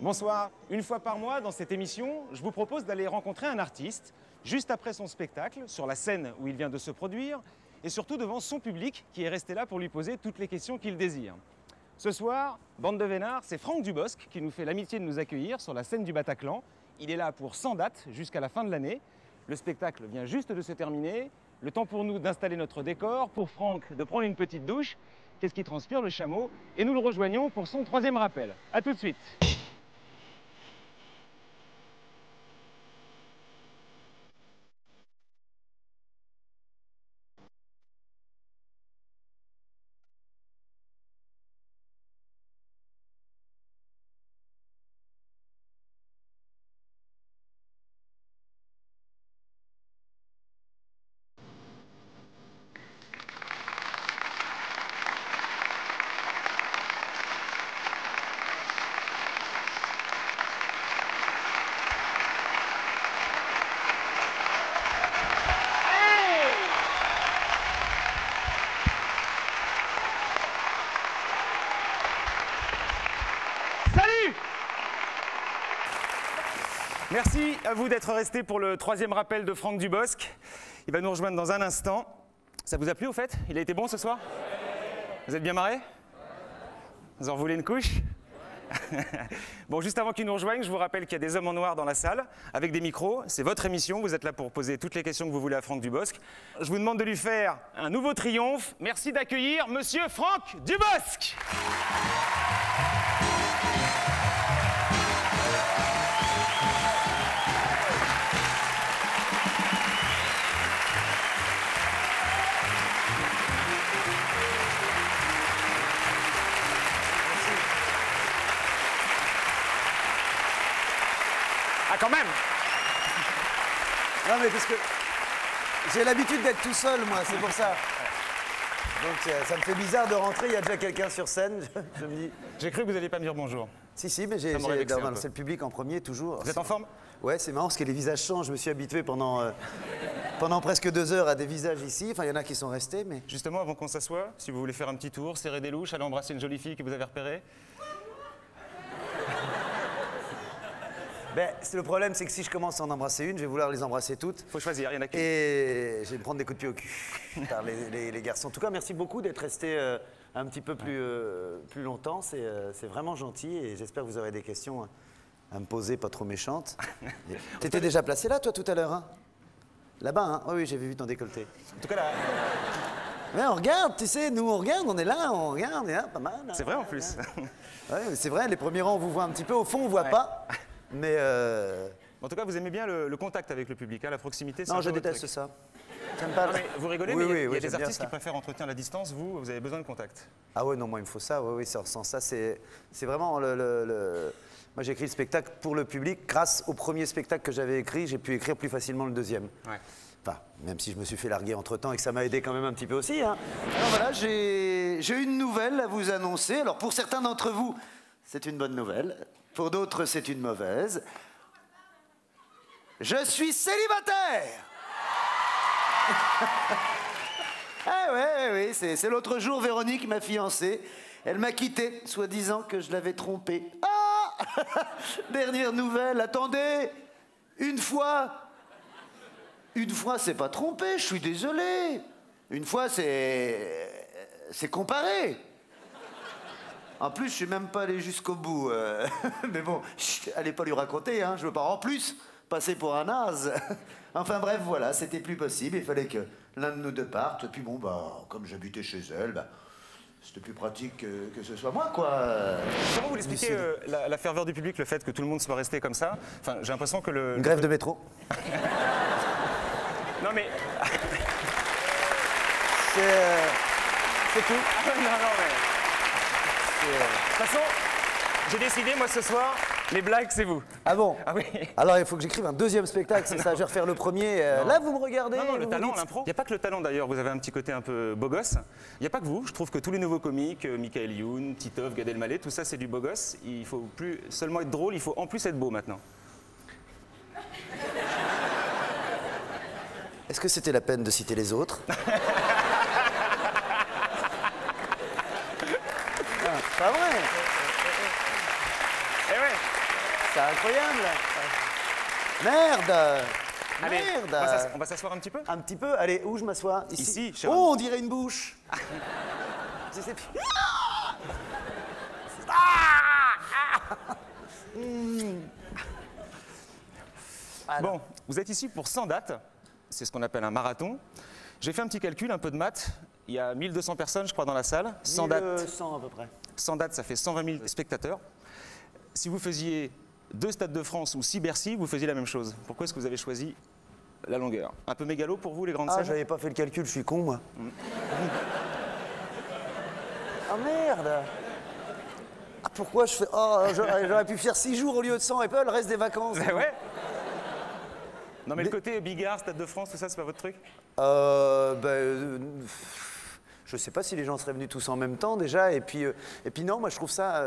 Bonsoir. Une fois par mois, dans cette émission, je vous propose d'aller rencontrer un artiste, juste après son spectacle, sur la scène où il vient de se produire, et surtout devant son public qui est resté là pour lui poser toutes les questions qu'il désire. Ce soir, bande de vénards, c'est Franck Dubosc qui nous fait l'amitié de nous accueillir sur la scène du Bataclan. Il est là pour 100 dates jusqu'à la fin de l'année. Le spectacle vient juste de se terminer. Le temps pour nous d'installer notre décor, pour Franck de prendre une petite douche. Qu'est-ce qui transpire le chameau? Et nous le rejoignons pour son troisième rappel. A tout de suite. Merci à vous d'être restés pour le troisième rappel de Franck Dubosc. Il va nous rejoindre dans un instant. Ça vous a plu au fait? Il a été bon ce soir? Vous êtes bien marrés? Vous en voulez une couche? Bon, juste avant qu'il nous rejoigne, je vous rappelle qu'il y a des hommes en noir dans la salle, avec des micros. C'est votre émission, vous êtes là pour poser toutes les questions que vous voulez à Franck Dubosc. Je vous demande de lui faire un nouveau triomphe. Merci d'accueillir Monsieur Franck Dubosc. Ah, quand même! Non, mais parce que j'ai l'habitude d'être tout seul, moi, c'est pour ça. Donc ça me fait bizarre de rentrer, il y a déjà quelqu'un sur scène. Je me dis... J'ai cru que vous n'alliez pas me dire bonjour. Si, mais c'est le public en premier, toujours. Vous êtes en forme? Ouais, c'est marrant parce que les visages changent. Je me suis habitué pendant presque 2 heures à des visages ici. Enfin, il y en a qui sont restés, mais... Justement, avant qu'on s'assoie, si vous voulez faire un petit tour, serrer des louches, aller embrasser une jolie fille que vous avez repérée. Ben, le problème, c'est que si je commence à en embrasser une, je vais vouloir les embrasser toutes. Faut choisir, il y en a qui... Et je vais me prendre des coups de pied au cul par les garçons. En tout cas, merci beaucoup d'être restés un petit peu plus longtemps. C'est vraiment gentil et j'espère que vous aurez des questions à me poser, pas trop méchantes. T'étais déjà placé là, toi, tout à l'heure, hein? Là-bas, hein? Oui, j'ai vu ton décolleté. En tout cas, là... Mais on regarde, tu sais, nous on regarde, on est là, on regarde, et, hein, pas mal. C'est vrai en plus. Oui, c'est vrai, les premiers rangs, on vous voit un petit peu. Au fond, on ne voit pas. Mais En tout cas, vous aimez bien le contact avec le public, hein, la proximité. Non, je déteste ça. J'aime pas. Non, mais vous rigolez, oui, mais il y a oui, des artistes qui préfèrent entretenir la distance. Vous avez besoin de contact. Ah ouais, non, moi il me faut ça. Oui, sans ça, c'est vraiment Moi j'ai écrit le spectacle pour le public. Grâce au premier spectacle que j'avais écrit, j'ai pu écrire plus facilement le deuxième. Ouais. Enfin, même si je me suis fait larguer entre-temps et que ça m'a aidé quand même un petit peu aussi. Hein. Alors voilà, j'ai une nouvelle à vous annoncer. Alors pour certains d'entre vous, c'est une bonne nouvelle. Pour d'autres, c'est une mauvaise. Je suis célibataire. Ah ouais, c'est l'autre jour, Véronique, ma fiancée, elle m'a quitté, soi-disant que je l'avais trompée. Ah! Dernière nouvelle, attendez. Une fois, c'est pas trompé, je suis désolé. Une fois, c'est comparé. En plus, je suis même pas allé jusqu'au bout. Mais bon, allez pas lui raconter, hein, je veux pas en plus passer pour un naze. Enfin bref, voilà, c'était plus possible. Il fallait que l'un de nous deux parte. Puis bon, bah, comme j'habitais chez elle, bah, c'était plus pratique que ce soit moi, quoi. Comment vous l'expliquez, la ferveur du public, le fait que tout le monde soit resté comme ça? Enfin, j'ai l'impression que le... Une grève de métro. Non mais... C'est tout. Non, mais... De toute façon, j'ai décidé, moi, ce soir, les blagues, c'est vous. Ah bon? Ah oui. Alors, il faut que j'écrive un deuxième spectacle, c'est ça? Je vais refaire le premier. Là, vous me regardez. Non, le talent, l'impro. Il n'y a pas que le talent, d'ailleurs. Vous avez un petit côté un peu beau gosse. Il n'y a pas que vous. Je trouve que tous les nouveaux comiques, Michael Youn, Titov, Gad Elmaleh, tout ça, c'est du beau gosse. Il faut plus seulement être drôle, il faut en plus être beau, maintenant. Est-ce que c'était la peine de citer les autres? Pas vrai. Eh ouais. c'est incroyable. Merde. Allez, Merde. on va s'asseoir un petit peu. Un petit peu. Allez, où je m'assois? Ici, cher Oh, on dirait une bouche. Bon, vous êtes ici pour 100 dates. C'est ce qu'on appelle un marathon. J'ai fait un petit calcul, un peu de maths. Il y a 1200 personnes, je crois, dans la salle. 100 dates. 100 à peu près. 100 dates, ça fait 120 000 spectateurs. Si vous faisiez 2 Stades de France ou 6 Bercy, vous faisiez la même chose. Pourquoi est-ce que vous avez choisi la longueur? Un peu mégalo pour vous, les grandes Ah, scènes? j'avais pas fait le calcul, je suis con, moi. Ah merde. Ah, pourquoi je fais... Oh, j'aurais pu faire 6 jours au lieu de 100 et pas le reste des vacances. Ouais. Non mais le côté Bigard, Stade de France, tout ça, c'est pas votre truc? Je sais pas si les gens seraient venus tous en même temps déjà. Et puis non, moi je trouve ça...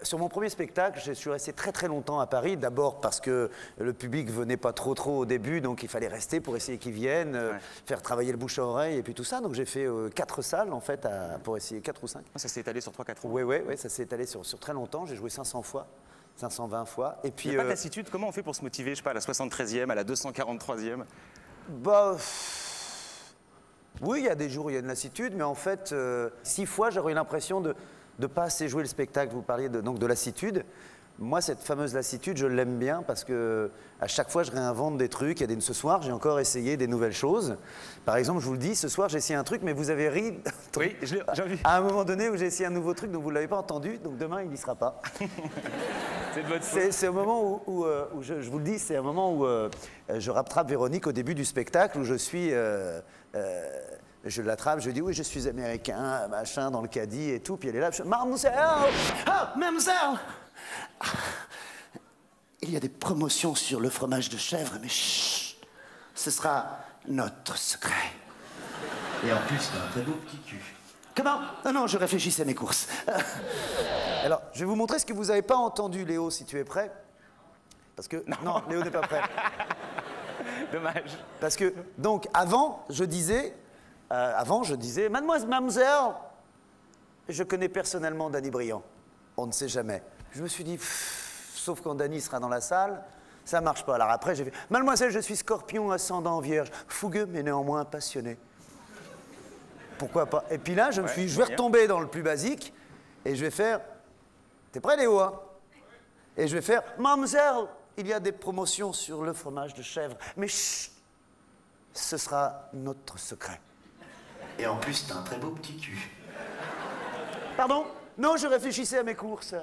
sur mon premier spectacle, je suis resté très très longtemps à Paris. D'abord parce que le public venait pas trop au début, donc il fallait rester pour essayer qu'ils viennent, faire travailler le bouche à oreille et puis tout ça. Donc j'ai fait 4 salles en fait, pour essayer 4 ou 5. Ça s'est étalé sur 3-4 ans. Oui, ça s'est étalé sur très longtemps. J'ai joué 500 fois. 520 fois. Et puis, il n'y a pas de lassitude. Comment on fait pour se motiver, je sais pas, à la 73e, à la 243e? Bah, oui, il y a des jours où il y a une lassitude, mais en fait, 6 fois, j'aurais eu l'impression de ne pas assez jouer le spectacle. Vous parliez donc de lassitude. Moi, cette fameuse lassitude, je l'aime bien parce que à chaque fois, je réinvente des trucs. Ce soir, j'ai encore essayé des nouvelles choses. Par exemple, je vous le dis, ce soir, j'ai essayé un truc, mais vous avez ri. Oui, j'ai vu. À un moment donné où j'ai essayé un nouveau truc, donc vous ne l'avez pas entendu, donc demain, il n'y sera pas. C'est de votre faute. C'est au moment où je vous le dis, c'est un moment où je rattrape Véronique au début du spectacle, où je suis... je l'attrape, je lui dis oui, je suis américain, machin, dans le caddie et tout. Puis elle est là, je dis mademoiselle, ah, mademoiselle, il y a des promotions sur le fromage de chèvre, mais chut, ce sera notre secret. Et en plus, t'as un très beau petit cul. Comment? Ah non, je réfléchissais à mes courses. Alors, je vais vous montrer ce que vous n'avez pas entendu, Léo, si tu es prêt. Parce que... Non, Léo n'est pas prêt. Dommage. Parce que, donc, avant, je disais, mademoiselle, je connais personnellement Danny Briand. On ne sait jamais. Je me suis dit, sauf quand Danny sera dans la salle, ça marche pas. Alors après, j'ai fait, mademoiselle, je suis Scorpion, ascendant Vierge, fougueux mais néanmoins passionné. Pourquoi pas? Et puis là, je vais retomber dans le plus basique et je vais faire, t'es prêt, Léo, hein? Et je vais faire, mademoiselle, il y a des promotions sur le fromage de chèvre, mais chut, ce sera notre secret. Et en plus, t'as un très beau petit cul. Pardon? Non, je réfléchissais à mes courses.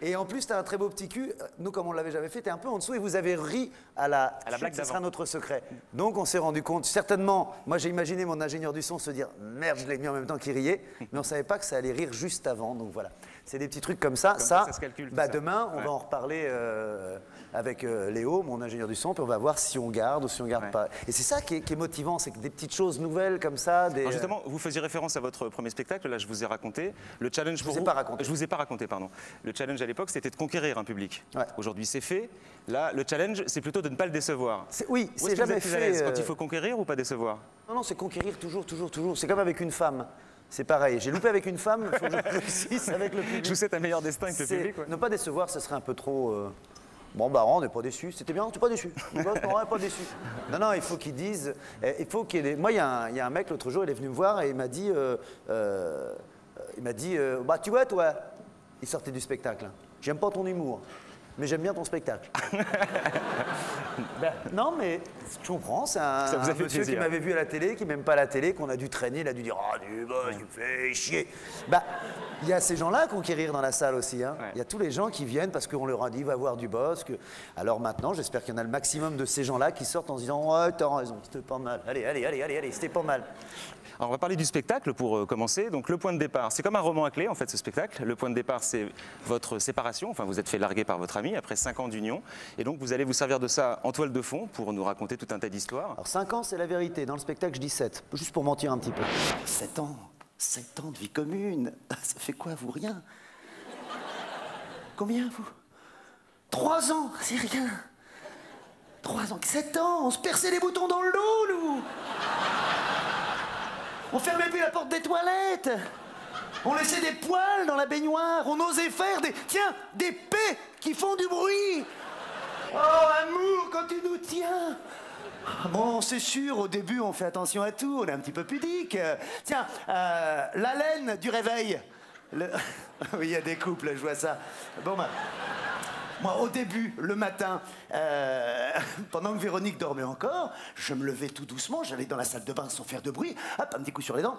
Et en plus, t'as un très beau petit cul. Nous, comme on l'avait jamais fait, t'es un peu en dessous et vous avez ri à la blague ce d'avant. sera notre secret. Donc, on s'est rendu compte, certainement, moi j'ai imaginé mon ingénieur du son se dire merde, je l'ai mis en même temps qu'il riait, mais on savait pas que ça allait rire juste avant. Donc voilà, c'est des petits trucs comme ça. Ça se calcule, tout ça. Demain, on va en reparler avec Léo, mon ingénieur du son, puis on va voir si on garde ou si on garde pas. Et c'est ça qui est motivant, c'est que des petites choses nouvelles comme ça. Alors justement, vous faisiez référence à votre premier spectacle, là je vous ai raconté. Le challenge pour vous... Je vous ai pas raconté, pardon. Le challenge à l'époque, c'était de conquérir un public. Ouais. Aujourd'hui, c'est fait. Là, le challenge, c'est plutôt de ne pas le décevoir. Oui, c'est jamais plus à l'aise fait. Quand il faut conquérir ou pas décevoir? Non, c'est conquérir toujours. C'est comme avec une femme. C'est pareil. J'ai loupé avec une femme, il faut que je réussisse avec le public. Je vous souhaite un meilleur destin avec le public. Ouais. Ne pas décevoir, ce serait un peu trop... Bon, bah, on n'est pas déçu. C'était bien, tu n'es pas déçu. Non, on n'est pas déçu. Non, il faut qu'ils disent... Il faut qu'il y ait des... Moi, il y a un mec, l'autre jour, il est venu me voir et il m'a dit... bah, tu vois, toi... Il sortait du spectacle. Hein. J'aime pas ton humour, mais j'aime bien ton spectacle. Non, mais je comprends. C'est un monsieur qui m'avait vu à la télé, qui m'aime pas la télé, qu'on a dû traîner. Il a dû dire « Oh, du boss, tu me fais chier ». Bah, il y a ces gens-là qui ont rire dans la salle aussi. Hein. Il y a tous les gens qui viennent parce qu'on leur a dit « Va voir du boss ». Alors maintenant, j'espère qu'il y en a le maximum de ces gens-là qui sortent en se disant « Ouais, t'as raison, c'était pas mal. Allez, c'était pas mal ». Alors on va parler du spectacle pour commencer. Donc le point de départ, c'est comme un roman à clé en fait ce spectacle. Le point de départ, c'est votre séparation. Enfin, vous êtes fait larguer par votre ami après 5 ans d'union. Et donc vous allez vous servir de ça en toile de fond pour nous raconter tout un tas d'histoires. Alors 5 ans, c'est la vérité. Dans le spectacle, je dis 7. Juste pour mentir un petit peu. 7 ans. 7 ans de vie commune. Ça fait quoi, vous? Rien. Combien, vous? 3 ans, c'est rien. 3 ans, 7 ans, on se perçait les boutons dans le dos, nous. On fermait plus la porte des toilettes. On laissait des poils dans la baignoire. On osait faire des... Tiens, des qui font du bruit. Oh, amour, quand tu nous tiens. Bon, c'est sûr, au début, on fait attention à tout, on est un petit peu pudique. Tiens, l'haleine du réveil. Oui, il y a des couples, je vois ça. Bon, bah, moi, au début, le matin, pendant que Véronique dormait encore, je me levais tout doucement, j'allais dans la salle de bain sans faire de bruit, hop, un petit coup sur les dents.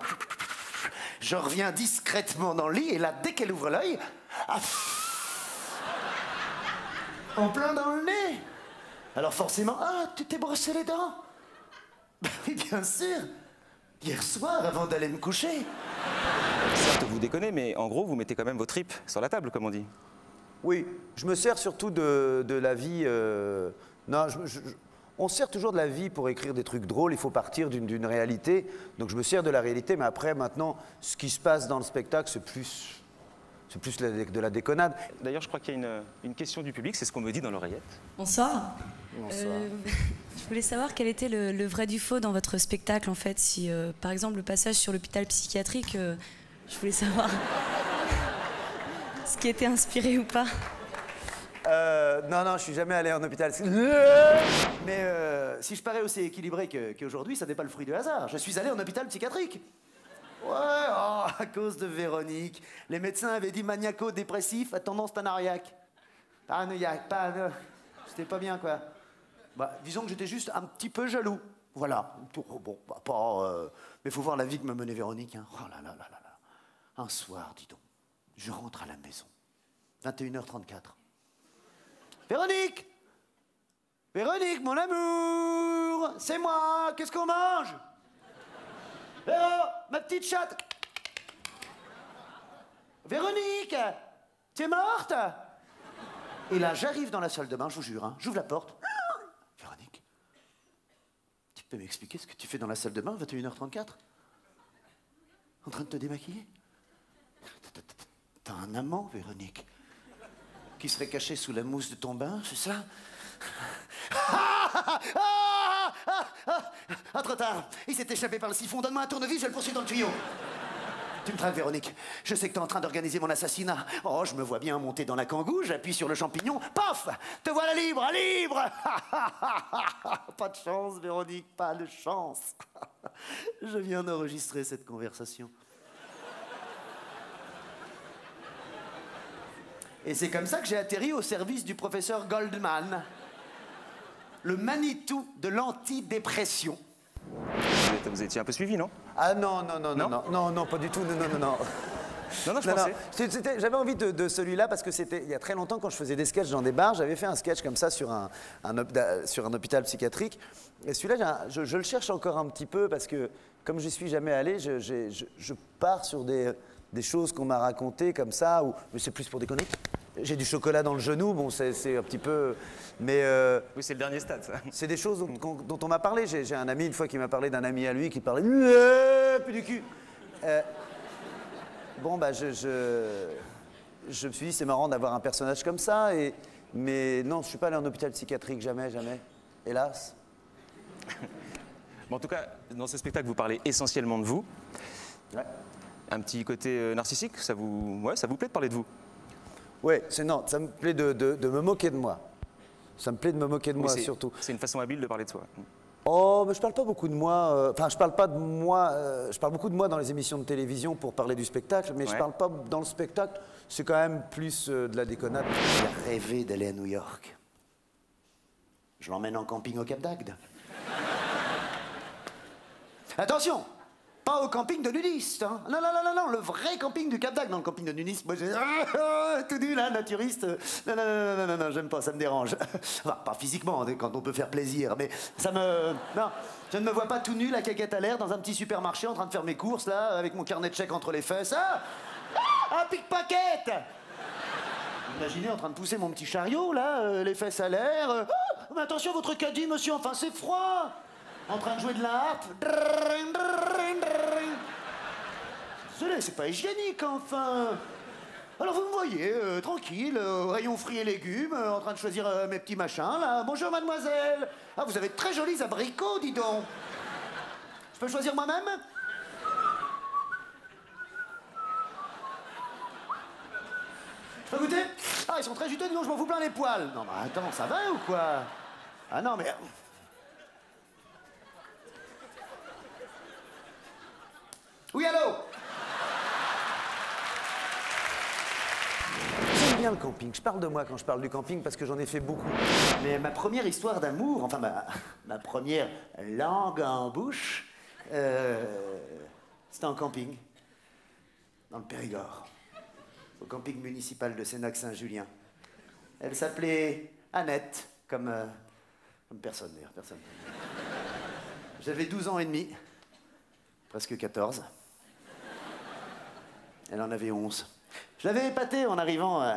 Je reviens discrètement dans le lit, et là, dès qu'elle ouvre l'œil, en plein dans le nez. Alors forcément, ah, tu t'es brossé les dents? Oui, bien sûr. Hier soir, avant d'aller me coucher. Certes, vous déconnez, mais en gros, vous mettez quand même vos tripes sur la table, comme on dit. Oui, je me sers surtout de la vie... Non, on se sert toujours de la vie pour écrire des trucs drôles, il faut partir d'une réalité. Donc je me sers de la réalité, mais après, maintenant, ce qui se passe dans le spectacle, c'est plus de la déconnade. D'ailleurs, je crois qu'il y a une question du public, c'est ce qu'on me dit dans l'oreillette. Bonsoir. Bonsoir. Je voulais savoir quel était le vrai du faux dans votre spectacle, en fait. Si, par exemple, le passage sur l'hôpital psychiatrique, je voulais savoir ce qui était inspiré ou pas. Non, je suis jamais allé en hôpital. Mais si je parais aussi équilibré qu'aujourd'hui, ça n'est pas le fruit du hasard. Je suis allé en hôpital psychiatrique. Ouais, oh, à cause de Véronique. Les médecins avaient dit maniaco-dépressif à tendance paranoïaque. C'était pas bien, quoi. Bah, disons que j'étais juste un petit peu jaloux. Voilà. Bon, bah, pas... Mais faut voir la vie que m'a menée Véronique, hein. Oh là là là là là. Un soir, dis donc, je rentre à la maison. 21h34. Véronique! Véronique, mon amour! C'est moi! Qu'est-ce qu'on mange? Véro, ma petite chatte! Véronique! Tu es morte? Et là, j'arrive dans la salle de bain, je vous jure, hein, j'ouvre la porte. Véronique, tu peux m'expliquer ce que tu fais dans la salle de bain, 21h34? En train de te démaquiller? T'as un amant, Véronique, qui serait caché sous la mousse de ton bain, c'est ça? Ah, trop tard. Il s'est échappé par le siphon. Donne-moi un tournevis, je le poursuis dans le tuyau. Tu me traques, Véronique. Je sais que t'es en train d'organiser mon assassinat. Oh, je me vois bien monter dans la kangou, j'appuie sur le champignon. Paf! Te voilà libre, libre! Pas de chance, Véronique, pas de chance. Je viens d'enregistrer cette conversation. Et c'est comme ça que j'ai atterri au service du professeur Goldman. Le Manitou de l'antidépression. Vous étiez un peu suivi, non? Ah non, pas du tout, non. Non, je pensais. J'avais envie de celui-là parce que c'était il y a très longtemps quand je faisais des sketchs dans des bars, j'avais fait un sketch comme ça sur un hôpital psychiatrique. Et celui-là, je le cherche encore un petit peu parce que comme je suis jamais allé, je pars sur des choses qu'on m'a racontées comme ça, mais c'est plus pour déconner. J'ai du chocolat dans le genou, bon, c'est un petit peu... Mais oui, c'est le dernier stade, ça. c'est des choses dont on m'a parlé. J'ai un ami, une fois, qui m'a parlé d'un ami à lui qui parlait... Plus du cul. Bon, bah, je me suis dit, c'est marrant d'avoir un personnage comme ça, mais non, je suis pas allé en hôpital psychiatrique, jamais, hélas. Bon, en tout cas, dans ce spectacle, vous parlez essentiellement de vous. Ouais. Un petit côté narcissique, ça vous plaît de parler de vous? Oui, non, ça me plaît de me moquer de moi. Ça me plaît de me moquer de moi, surtout. C'est une façon habile de parler de soi. Oh, mais je parle pas beaucoup de moi. Enfin, je parle pas de moi. Je parle beaucoup de moi dans les émissions de télévision pour parler du spectacle, mais je parle pas dans le spectacle. C'est quand même plus de la déconnade. Il a rêvé d'aller à New York. Je l'emmène en camping au Cap d'Agde. Attention! Pas au camping de nudistes, hein. Non, le vrai camping du Cap d'Agde. Dans le camping de nudistes, moi, j'ai... tout nu, là, naturiste. Non, j'aime pas, ça me dérange. Enfin, pas physiquement, quand on peut faire plaisir, mais ça me... Non, je ne me vois pas tout nu, la caquette à l'air, dans un petit supermarché, en train de faire mes courses, là, avec mon carnet de chèques entre les fesses. Un pickpocket! Imaginez en train de pousser mon petit chariot, là, les fesses à l'air. Mais attention, votre caddie, monsieur, enfin, c'est froid! En train de jouer de la harpe. C'est pas hygiénique, enfin. Alors vous me voyez, tranquille, au rayon fruits et légumes, en train de choisir mes petits machins, là. Bonjour, mademoiselle. Ah, vous avez de très jolis abricots, dis donc. Je peux choisir moi-même? Je peux goûter? Ah, ils sont très juteux, dis donc, je m'en fous plein les poils. Non, mais attends, ça va ou quoi? Ah non, mais... Oui, allô? J'aime bien le camping. Je parle de moi quand je parle du camping parce que j'en ai fait beaucoup. Mais ma première histoire d'amour, enfin ma première langue en bouche, c'était en camping, dans le Périgord, au camping municipal de Sénac-Saint-Julien. Elle s'appelait Annette, comme personne d'ailleurs, personne. J'avais 12 ans et demi, presque 14. Elle en avait 11. Je l'avais épatée en arrivant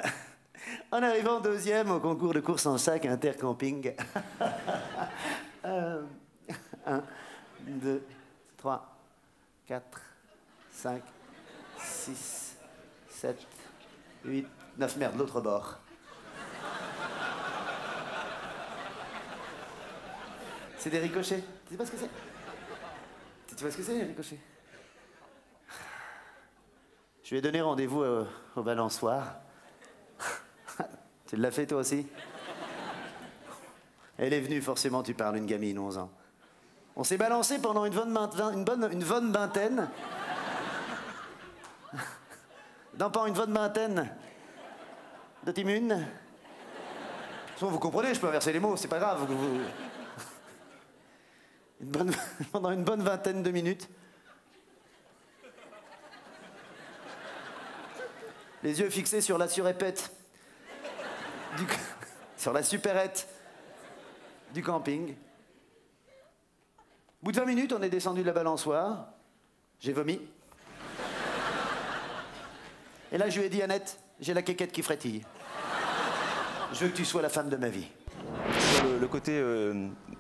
deuxième au concours de course en sac intercamping. 1, 2, 3, 4, 5, 6, 7, 8, 9, merde, l'autre bord. C'est des ricochets. Tu sais pas ce que c'est? Tu vois ce que c'est, les ricochets? Je lui ai donné rendez-vous au balançoire. Tu l'as fait toi aussi? Elle est venue, forcément, tu parles, une gamine, 11 ans. On s'est balancé pendant une bonne vingtaine. Non, pas une bonne vingtaine de timune. Vous comprenez, je peux inverser les mots, c'est pas grave. Pendant une bonne vingtaine de minutes. Les yeux fixés sur la surépète. Sur la supérette du camping. Au bout de 20 minutes, on est descendu de la balançoire. J'ai vomi. Et là, je lui ai dit, Annette, j'ai la quéquette qui frétille. Je veux que tu sois la femme de ma vie. Sur le côté,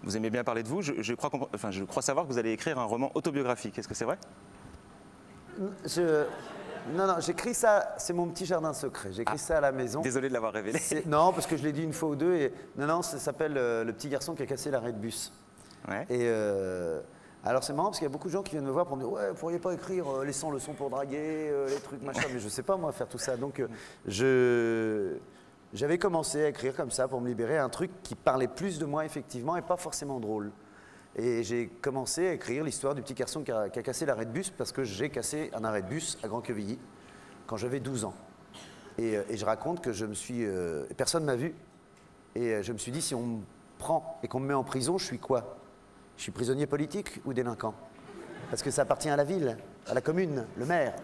vous aimez bien parler de vous, je crois savoir que vous allez écrire un roman autobiographique. Est-ce que c'est vrai? Non, j'écris ça, c'est mon petit jardin secret. J'écris ça à la maison. Désolé de l'avoir révélé. Non, parce que je l'ai dit une fois ou deux. Et... Non, ça s'appelle Le petit garçon qui a cassé l'arrêt de bus. Ouais. Et alors c'est marrant parce qu'il y a beaucoup de gens qui viennent me voir pour me dire ouais, vous pourriez pas écrire les 100 leçons pour draguer, les trucs machin, mais je sais pas moi faire tout ça. Donc j'avais commencé à écrire comme ça pour me libérer un truc qui parlait plus de moi effectivement et pas forcément drôle. Et j'ai commencé à écrire l'histoire du petit garçon qui a cassé l'arrêt de bus parce que j'ai cassé un arrêt de bus à Grand-Quevilly quand j'avais 12 ans. Et je raconte que je me suis... personne ne m'a vu. Et je me suis dit, si on me prend et qu'on me met en prison, je suis quoi? Je suis prisonnier politique ou délinquant? Parce que ça appartient à la ville, à la commune, le maire.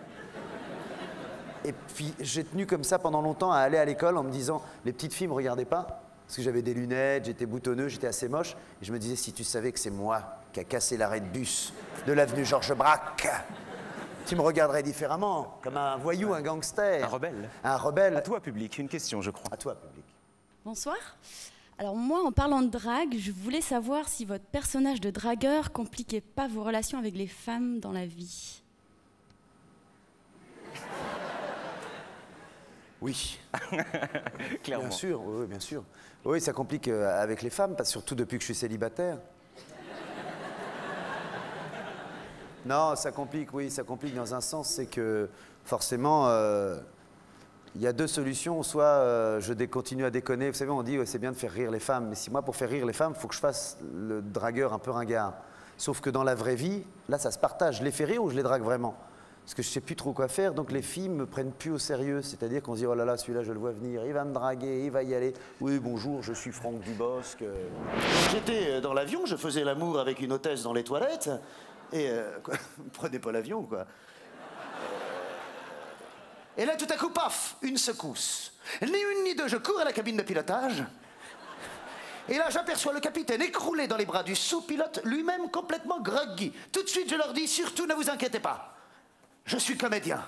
Et puis j'ai tenu comme ça pendant longtemps à aller à l'école en me disant, les petites filles ne me regardaient pas. Parce que j'avais des lunettes, j'étais boutonneux, j'étais assez moche. Et je me disais, si tu savais que c'est moi qui a cassé l'arrêt de bus de l'avenue Georges Braque, tu me regarderais différemment, comme un voyou, un gangster. Un rebelle. Un rebelle. À toi, public, une question, je crois. À toi, public. Bonsoir. Alors moi, en parlant de drague, je voulais savoir si votre personnage de dragueur compliquait pas vos relations avec les femmes dans la vie. Oui. Clairement. Bien sûr, oui, bien sûr. Oui, ça complique avec les femmes, surtout depuis que je suis célibataire. Non, ça complique, oui, ça complique dans un sens, c'est que forcément, il y a deux solutions. Soit je continue à déconner, vous savez, on dit ouais, c'est bien de faire rire les femmes, mais si moi, pour faire rire les femmes, il faut que je fasse le dragueur un peu ringard. Sauf que dans la vraie vie, là, ça se partage. Je les fais rire ou je les drague vraiment? Parce que je ne sais plus trop quoi faire, donc les filles me prennent plus au sérieux. C'est-à-dire qu'on se dit, oh là là, celui-là, je le vois venir, il va me draguer, il va y aller. Oui, bonjour, je suis Franck Dubosc. Quand j'étais dans l'avion, je faisais l'amour avec une hôtesse dans les toilettes. Et prenez pas l'avion, quoi. Et là, tout à coup, paf, une secousse. Ni une ni deux, je cours à la cabine de pilotage. Et là, j'aperçois le capitaine écroulé dans les bras du sous-pilote, lui-même complètement groggy. Tout de suite, je leur dis, surtout, ne vous inquiétez pas. Je suis comédien.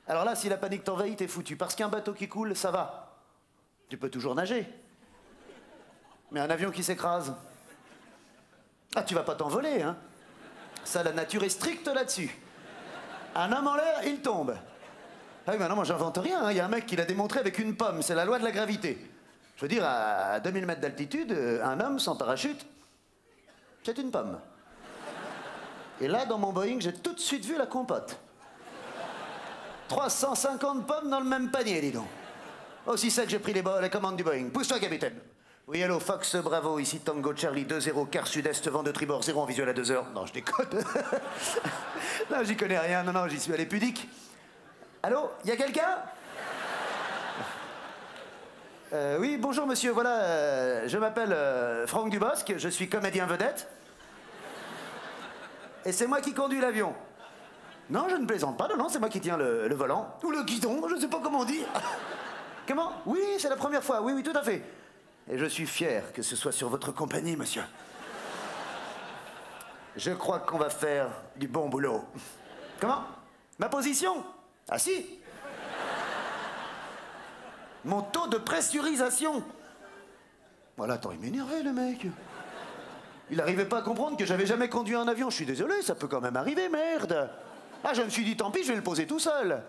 Alors là, si la panique t'envahit, t'es foutu. Parce qu'un bateau qui coule, ça va. Tu peux toujours nager. Mais un avion qui s'écrase... Ah, tu vas pas t'envoler, hein? Ça, la nature est stricte là-dessus. Un homme en l'air, il tombe. Ah oui, mais non, moi, j'invente rien. Il y a un mec qui l'a démontré avec une pomme. C'est la loi de la gravité. Je veux dire, à 2000 mètres d'altitude, un homme sans parachute, c'est une pomme. Et là, dans mon Boeing, j'ai tout de suite vu la compote. 350 pommes dans le même panier, dis donc. Aussi sec que j'ai pris les commandes du Boeing. Pousse-toi, capitaine. Oui, hello, Fox, bravo, ici Tango Charlie 2-0, quart sud-est, vent de tribord, 0 en visuel à 2 heures. Non, je déconne. Non, j'y connais rien, non, j'y suis allé pudique. Allô, y a quelqu'un? Oui, bonjour monsieur, voilà, je m'appelle Franck Dubosc, je suis comédien vedette. Et c'est moi qui conduis l'avion. Non, je ne plaisante pas, non, c'est moi qui tiens le volant. Ou le guidon, je ne sais pas comment on dit. Comment? Oui, c'est la première fois, oui, tout à fait. Et je suis fier que ce soit sur votre compagnie, monsieur. Je crois qu'on va faire du bon boulot. Comment? Ma position? Ah si. Mon taux de pressurisation. Voilà, attends, il m'énervait, le mec. Il n'arrivait pas à comprendre que j'avais jamais conduit un avion. Je suis désolé, ça peut quand même arriver, merde. Ah, je me suis dit, tant pis, je vais le poser tout seul.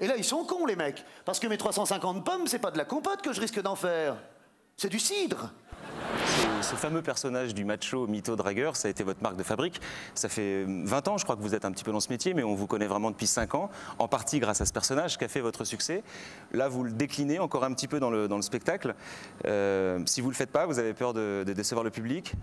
Et là, ils sont cons, les mecs. Parce que mes 350 pommes, c'est pas de la compote que je risque d'en faire. C'est du cidre. Ce fameux personnage du macho mytho dragueur, ça a été votre marque de fabrique. Ça fait 20 ans, je crois que vous êtes un petit peu dans ce métier, mais on vous connaît vraiment depuis 5 ans, en partie grâce à ce personnage qui a fait votre succès. Là, vous le déclinez encore un petit peu dans le spectacle. Si vous ne le faites pas, vous avez peur de décevoir le public.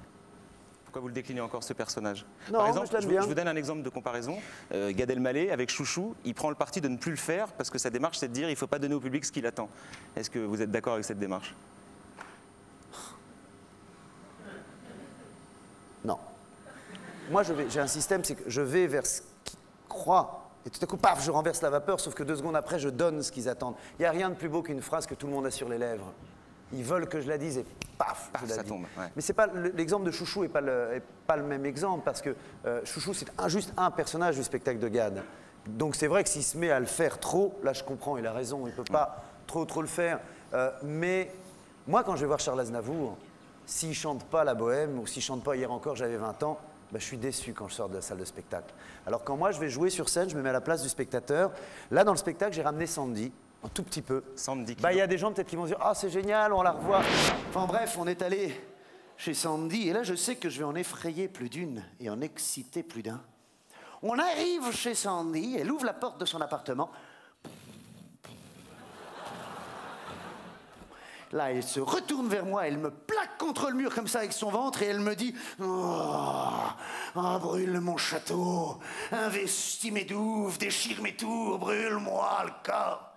Pourquoi vous le déclinez encore, ce personnage? Non, par exemple, je vous donne un exemple de comparaison. Gad Elmaleh, avec Chouchou, il prend le parti de ne plus le faire parce que sa démarche, c'est de dire il ne faut pas donner au public ce qu'il attend. Est-ce que vous êtes d'accord avec cette démarche? Non. Moi, j'ai un système, c'est que je vais vers ce qu'ils croient. Et tout à coup, paf, je renverse la vapeur, sauf que 2 secondes après, je donne ce qu'ils attendent. Il n'y a rien de plus beau qu'une phrase que tout le monde a sur les lèvres. Ils veulent que je la dise et paf, je la ça dis. tombe. Ouais. Mais c'est pas l'exemple de Chouchou n'est pas le même exemple, parce que Chouchou, c'est juste un personnage du spectacle de Gad. Donc c'est vrai que s'il se met à le faire trop, là je comprends, il a raison, il ne peut pas trop le faire. Mais moi, quand je vais voir Charles Aznavour, s'il ne chante pas La Bohème, ou s'il ne chante pas Hier encore, j'avais 20 ans, bah, je suis déçu quand je sors de la salle de spectacle. Alors quand moi je vais jouer sur scène, je me mets à la place du spectateur. Là, dans le spectacle, j'ai ramené Sandy, un tout petit peu. Sandy. Bah, il y a des gens peut-être qui vont dire « Ah, c'est génial, on la revoit ». Enfin bref, on est allé chez Sandy, et là je sais que je vais en effrayer plus d'une et en exciter plus d'un. On arrive chez Sandy, elle ouvre la porte de son appartement. Là, elle se retourne vers moi, elle me plaque contre le mur comme ça avec son ventre et elle me dit « Oh, brûle mon château, investis mes douves, déchire mes tours, brûle-moi le corps. »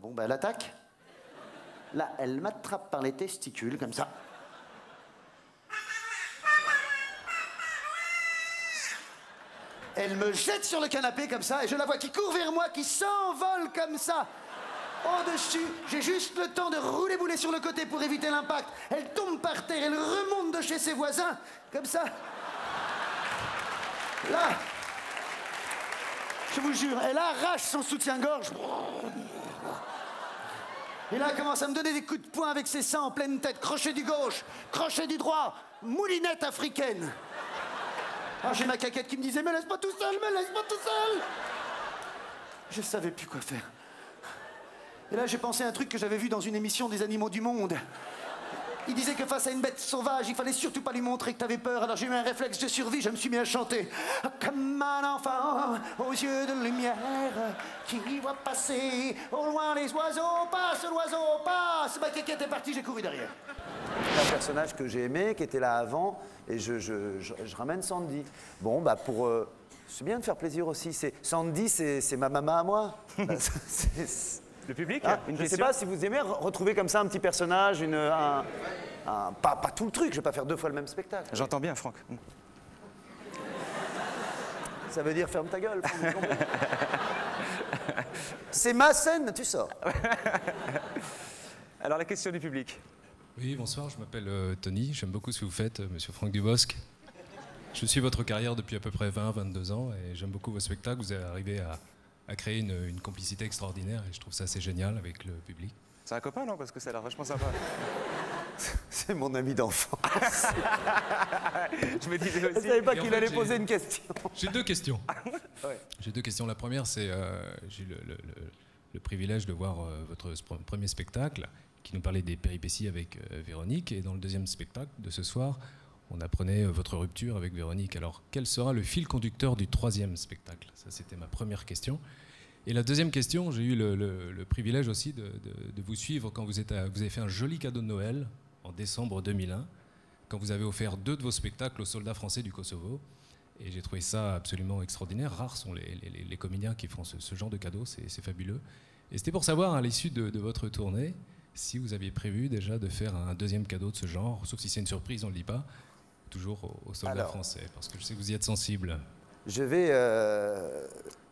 Bon, ben, elle attaque. Là, elle m'attrape par les testicules, comme ça. Elle me jette sur le canapé, comme ça, et je la vois qui court vers moi, qui s'envole comme ça. Au-dessus, j'ai juste le temps de rouler boulet sur le côté pour éviter l'impact. Elle tombe par terre, elle remonte de chez ses voisins, comme ça. Là, je vous jure, elle arrache son soutien-gorge. Et là, elle commence à me donner des coups de poing avec ses seins en pleine tête. Crochet du gauche, crochet du droit, moulinette africaine. Ah, j'ai ma caquette qui me disait « Mais laisse-moi tout seul, mais laisse-moi tout seul !» Je savais plus quoi faire. Et là, j'ai pensé à un truc que j'avais vu dans une émission des Animaux du Monde. Il disait que face à une bête sauvage, il fallait surtout pas lui montrer que t'avais peur. Alors j'ai eu un réflexe de survie, je me suis mis à chanter. Comme un enfant aux yeux de lumière qui voit passer au loin les oiseaux passent, l'oiseau passe. Ma caquette est partie, j'ai couru derrière. C'est un personnage que j'ai aimé, qui était là avant, et je ramène Sandy. Bon, bah c'est bien de faire plaisir aussi. Sandy, c'est ma maman à moi. Le public, je ne sais pas si vous aimez retrouver comme ça un petit personnage, pas tout le truc, je ne vais pas faire 2 fois le même spectacle. J'entends bien, Franck. Ça veut dire ferme ta gueule. C'est ma scène, tu sors. Alors la question du public. Oui, bonsoir, je m'appelle Tony, j'aime beaucoup ce que vous faites, monsieur Franck Dubosc. Je suis votre carrière depuis à peu près 20-22 ans et j'aime beaucoup vos spectacles, vous êtes arrivé à créer une complicité extraordinaire et je trouve ça assez génial avec le public. C'est un copain, non? Parce que ça a l'air vachement sympa. C'est mon ami d'enfance. Je me disais aussi. Je ne savais pas Et en qu'il fait, allait poser une question. J'ai 2 questions. Ouais. J'ai 2 questions. La première, c'est j'ai eu le privilège de voir votre premier spectacle qui nous parlait des péripéties avec Véronique. Et dans le deuxième spectacle de ce soir, on apprenait votre rupture avec Véronique. Alors, quel sera le fil conducteur du 3e spectacle? Ça, c'était ma première question. Et la deuxième question, j'ai eu le privilège aussi de vous suivre quand vous avez fait un joli cadeau de Noël en décembre 2001, quand vous avez offert 2 de vos spectacles aux soldats français du Kosovo. Et j'ai trouvé ça absolument extraordinaire. Rares sont les comédiens qui font ce genre de cadeau, c'est fabuleux. Et c'était pour savoir, à l'issue de votre tournée, si vous aviez prévu déjà de faire un 2e cadeau de ce genre, sauf si c'est une surprise, on ne le dit pas, toujours aux soldats français, parce que je sais que vous y êtes sensible. Je vais...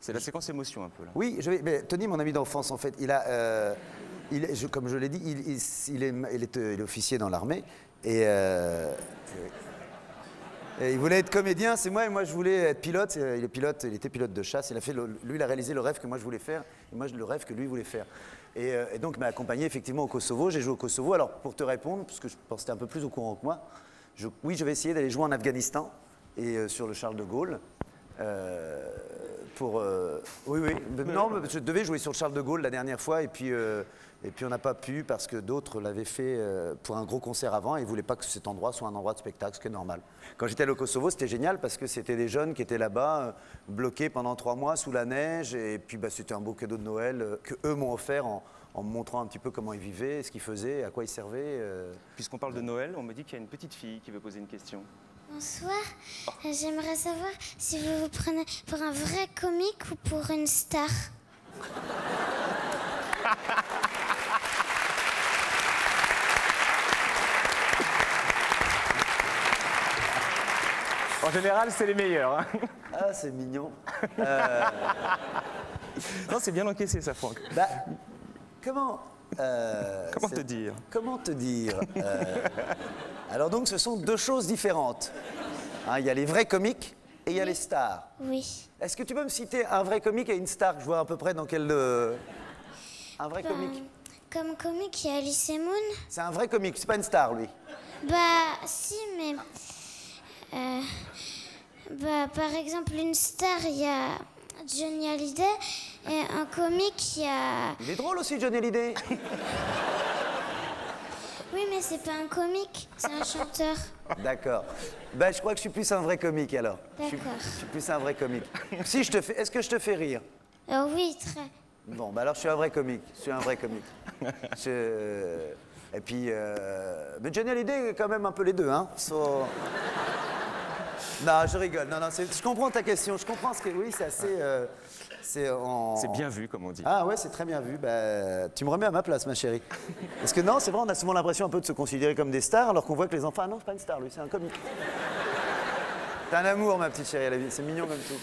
C'est la séquence émotion un peu là. Oui, je vais... Mais Tony, mon ami d'enfance, en fait, il a... comme je l'ai dit, il est officier dans l'armée. Et il voulait être comédien, c'est moi, et moi je voulais être pilote. Il était pilote de chasse. Lui, il a réalisé le rêve que moi je voulais faire, et moi le rêve que lui voulait faire. Et donc il m'a accompagné effectivement au Kosovo. J'ai joué au Kosovo. Alors pour te répondre, parce que je pense que tu es un peu plus au courant que moi, oui, je vais essayer d'aller jouer en Afghanistan et sur le Charles de Gaulle. Oui. Non, je devais jouer sur le Charles de Gaulle la dernière fois, et puis on n'a pas pu parce que d'autres l'avaient fait pour un gros concert avant et ils ne voulaient pas que cet endroit soit un endroit de spectacle, ce qui est normal. Quand j'étais allé au Kosovo, c'était génial parce que c'était des jeunes qui étaient là-bas, bloqués pendant 3 mois sous la neige, et puis c'était un beau cadeau de Noël que eux m'ont offert en me montrant un petit peu comment ils vivaient, ce qu'ils faisaient, à quoi ils servaient. Puisqu'on parle de Noël, on me dit qu'il y a une petite fille qui veut poser une question. Bonsoir, j'aimerais savoir si vous vous prenez pour un vrai comique ou pour une star. En général, c'est les meilleurs. Hein. Ah, c'est mignon. Non, c'est bien encaissé ça, Franck. Bah, comment te dire? Comment te dire Alors donc, ce sont 2 choses différentes. Hein, il y a les vrais comiques et il y a les stars. Oui. Est-ce que tu peux me citer un vrai comique et une star que je vois à peu près dans quel... Un vrai comique? Comme comique, il y a Elise Moon. C'est un vrai comique, c'est pas une star, lui. Bah, si, mais... par exemple, une star, il y a Johnny Hallyday. Et un comique, il y a... Il est drôle aussi, Johnny Hallyday. Oui, mais c'est pas un comique, c'est un chanteur. D'accord. Ben, je crois que je suis plus un vrai comique, alors. D'accord. Je suis plus un vrai comique. Si je te fais... Est-ce que je te fais rire? Oui, très. Bon, ben alors je suis un vrai comique. Je suis un vrai comique. Et puis... Mais Johnny Hallyday, quand même un peu les deux, hein. Non, je rigole. Non, je comprends ta question. Je comprends ce que... Oui, c'est assez... C'est bien vu, comme on dit. Ah ouais, c'est très bien vu. Bah, tu me remets à ma place, ma chérie. Parce que non, c'est vrai, on a souvent l'impression un peu de se considérer comme des stars, alors qu'on voit que les enfants... Ah non, c'est pas une star, lui, c'est un comique. T'as un amour, ma petite chérie, à la vie. C'est mignon comme tout.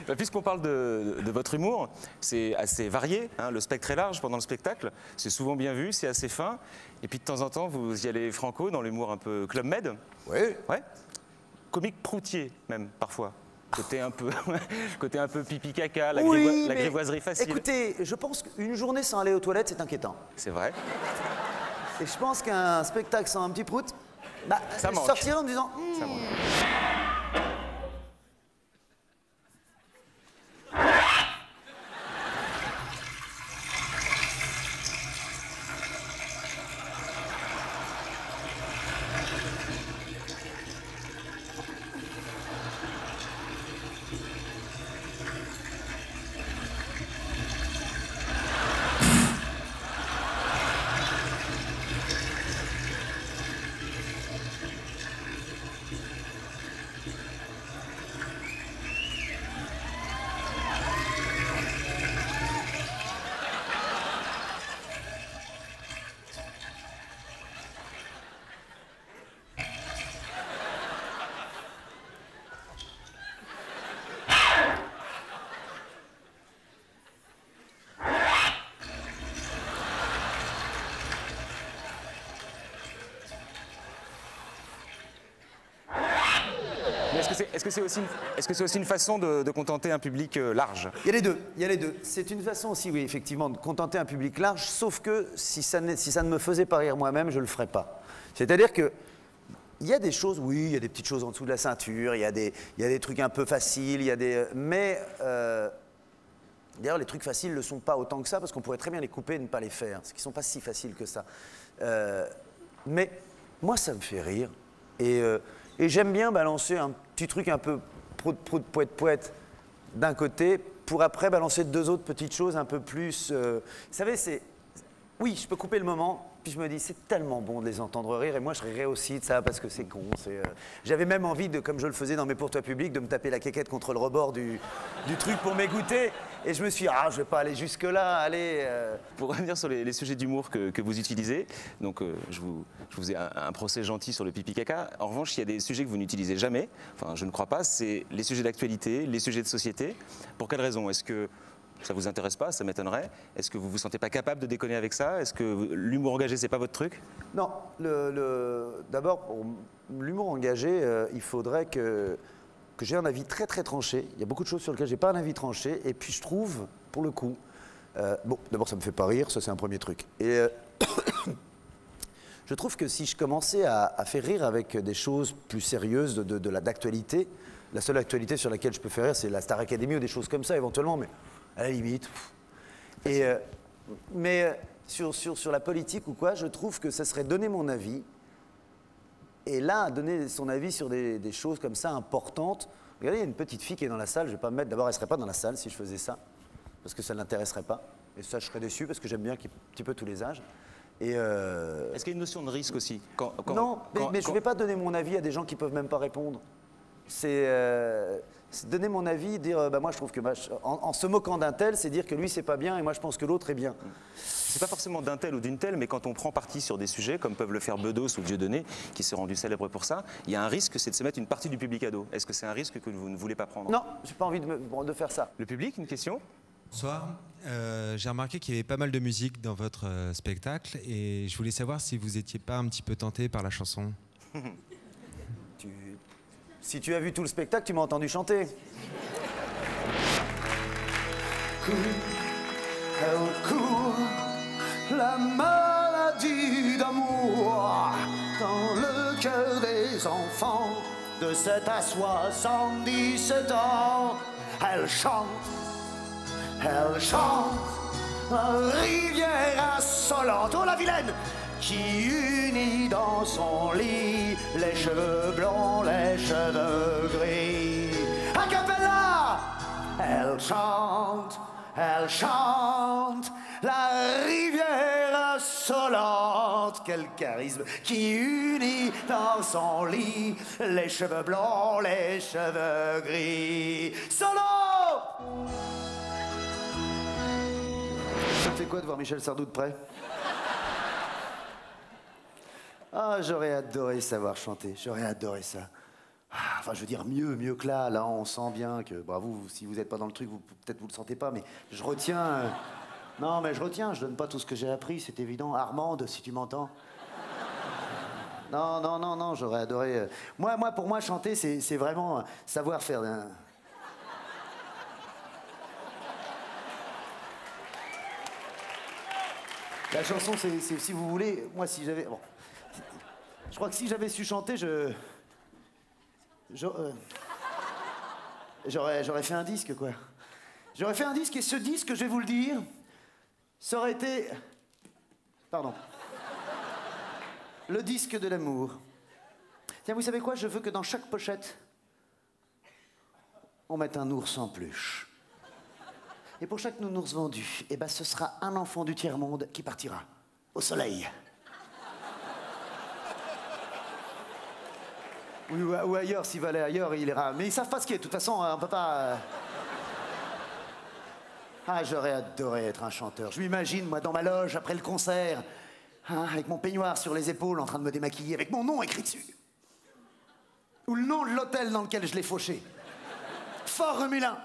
Bah, puisqu'on parle de votre humour, c'est assez varié, hein, le spectre est large pendant le spectacle, c'est souvent bien vu, c'est assez fin. Et puis de temps en temps, vous y allez franco, dans l'humour un peu Club Med. Oui. Ouais. Comique proutier, même, parfois. Côté un peu pipi caca, la grivoiserie facile. Écoutez, je pense qu'une journée sans aller aux toilettes, c'est inquiétant. C'est vrai. Et je pense qu'un spectacle sans un petit prout, bah, ça manque. Sortir en me disant... Ça manque. Est-ce que c'est aussi une façon de contenter un public large? Il y a les deux. C'est une façon aussi, oui, effectivement, de contenter un public large, sauf que si ça ne me faisait pas rire moi-même, je ne le ferais pas. C'est-à-dire que il y a des choses, oui, il y a des petites choses en dessous de la ceinture, il y a des trucs un peu faciles, mais d'ailleurs, les trucs faciles ne le sont pas autant que ça, parce qu'on pourrait très bien les couper et ne pas les faire, parce qu'ils ne sont pas si faciles que ça. Mais moi, ça me fait rire. Et Et j'aime bien balancer un petit truc un peu prout-prout, poète-poète d'un côté, pour après balancer 2 autres petites choses un peu plus... Vous savez, c'est... Oui, je peux couper le moment, puis je me dis, c'est tellement bon de les entendre rire, et moi je rirais aussi de ça, parce que c'est con. J'avais même envie, de, comme je le faisais dans mes pour-toi publics, de me taper la quéquette contre le rebord du truc pour m'écouter, et je me suis dit, ah, je vais pas aller jusque-là, allez... Pour revenir sur les sujets d'humour que vous utilisez, donc je vous faisais un procès gentil sur le pipi-caca. En revanche, il y a des sujets que vous n'utilisez jamais, enfin je ne crois pas, c'est les sujets d'actualité, les sujets de société. Pour quelle raison? Est-ce que ça vous intéresse pas? Ça m'étonnerait. Est-ce que vous vous sentez pas capable de déconner avec ça? Est-ce que l'humour engagé, c'est pas votre truc? Non, d'abord, pour l'humour engagé, il faudrait que j'ai un avis très très tranché. Il y a beaucoup de choses sur lesquelles j'ai pas un avis tranché, et puis je trouve, pour le coup, bon, d'abord ça me fait pas rire, ça c'est un premier truc. Et je trouve que si je commençais à faire rire avec des choses plus sérieuses d'actualité, la seule actualité sur laquelle je peux faire rire, c'est la Star Academy ou des choses comme ça éventuellement, mais à la limite. Mais sur la politique ou quoi, je trouve que ça serait donner mon avis. Et là, donner son avis sur des choses comme ça importantes. Regardez, il y a une petite fille qui est dans la salle, je vais pas me mettre. D'abord, elle serait pas dans la salle si je faisais ça, parce que ça ne l'intéresserait pas. Et ça, je serais déçu parce que j'aime bien qu'il y ait un petit peu tous les âges. Est-ce qu'il y a une notion de risque aussi? Non, mais je ne vais pas donner mon avis à des gens qui ne peuvent même pas répondre. C'est donner mon avis, dire bah, moi je trouve que en se moquant d'un tel, c'est dire que lui c'est pas bien et moi je pense que l'autre est bien. C'est pas forcément d'un tel ou d'une telle, mais quand on prend parti sur des sujets comme peuvent le faire Bedos ou Dieudonné, qui s'est rendu célèbre pour ça, il y a un risque, c'est de se mettre une partie du public à dos. Est-ce que c'est un risque que vous ne voulez pas prendre? Non, j'ai pas envie de faire ça. Le public, une question? Bonsoir. J'ai remarqué qu'il y avait pas mal de musique dans votre spectacle et je voulais savoir si vous n'étiez pas un petit peu tenté par la chanson. Si tu as vu tout le spectacle, tu m'as entendu chanter. Elle court, la maladie d'amour dans le cœur des enfants de 7 à 77 ans. Elle chante, la rivière insolente, oh la vilaine, qui unit dans son lit les cheveux blonds, les cheveux gris. A cappella, elle chante, la rivière insolente. Quel charisme, qui unit dans son lit les cheveux blonds, les cheveux gris. Solo! Ça te fait quoi de voir Michel Sardou de près? Ah, j'aurais adoré savoir chanter, j'aurais adoré ça. Ah, enfin, je veux dire, mieux que là. Là, on sent bien que, bah, vous, si vous n'êtes pas dans le truc, peut-être vous le sentez pas, mais je retiens... Non, mais je retiens, je donne pas tout ce que j'ai appris, c'est évident. Armande, si tu m'entends. Non, j'aurais adoré... Pour moi, chanter, c'est vraiment savoir faire... La chanson, c'est, si vous voulez, moi, si j'avais... Bon. Je crois que si j'avais su chanter, j'aurais fait un disque, quoi. J'aurais fait un disque, et ce disque, je vais vous le dire, ça aurait été... Pardon. Le disque de l'amour. Tiens, vous savez quoi? Je veux que dans chaque pochette, on mette un ours en peluche. Et pour chaque nounours vendu, eh ben, ce sera un enfant du tiers-monde qui partira au soleil. Oui, ou ailleurs, s'il va aller ailleurs, il ira. Mais ils savent pas ce qu'il est, de toute façon, on peut pas... Ah, j'aurais adoré être un chanteur. Je m'imagine, moi, dans ma loge, après le concert, hein, avec mon peignoir sur les épaules, en train de me démaquiller, avec mon nom écrit dessus. Ou le nom de l'hôtel dans lequel je l'ai fauché. Fort Remulin.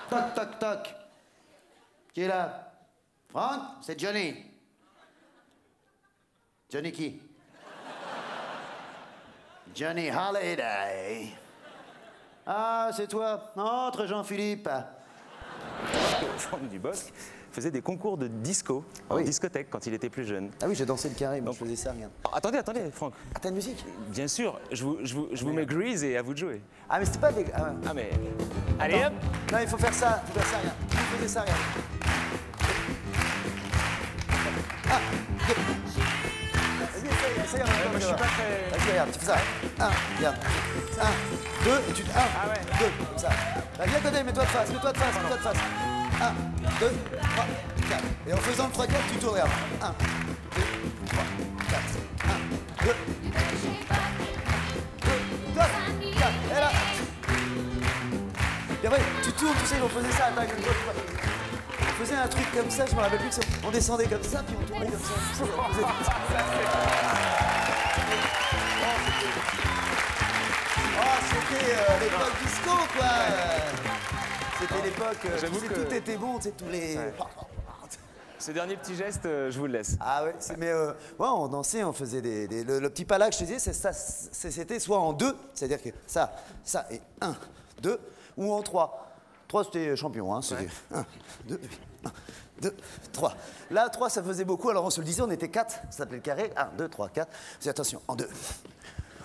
Toc, toc, toc. Qui est là? Franck, c'est Johnny. Johnny qui? Johnny Holiday. Ah, c'est toi. Entre Jean-Philippe. Franck Dubosc faisait des concours de disco en discothèque quand il était plus jeune. Ah oui, j'ai dansé le carré, moi je faisais ça, rien. Attendez, Franck. Ah, t'as une musique? Bien sûr, je vous mets Grease et à vous de jouer. Ah, mais c'était pas des... Ah, mais... Allez, hop. Non, il faut faire ça, rien. Il faut faire ça, rien. Ah, essaye. essaye en même temps. Moi, je suis pas très... Vas-y, regarde, tu fais ça. 1, regarde. 1, 2, et tu... 1, 2, comme ça. Bah, viens à côté, mets-toi de face, mets-toi de face, mets-toi de face. 1, 2, 3, 4. Et en faisant le 3, 4, tu tournes, regarde. 1, 2, 3, 4. 1, 2, 3, 4. Et là. Et après, tu tournes, tu sais, on faisait ça, attends, une fois. On faisait un truc comme ça, je me rappelle plus que ça. On descendait comme ça, puis on tournait comme ça. C'était l'époque disco, quoi. C'était l'époque, tout était bon, tu sais, tous les... Ce dernier petit geste, je vous le laisse. Ah ouais, mais ouais, on dansait, on faisait le petit pas là que je te disais, c'était soit en 2, c'est-à-dire que ça et 1, 2, ou en 3. 3, c'était champion, hein, c'était 1, 2, 1, 2, 3. Là, 3, ça faisait beaucoup, alors on se le disait, on était 4, ça s'appelait le carré, 1, 2, 3, 4. C'est attention, en 2,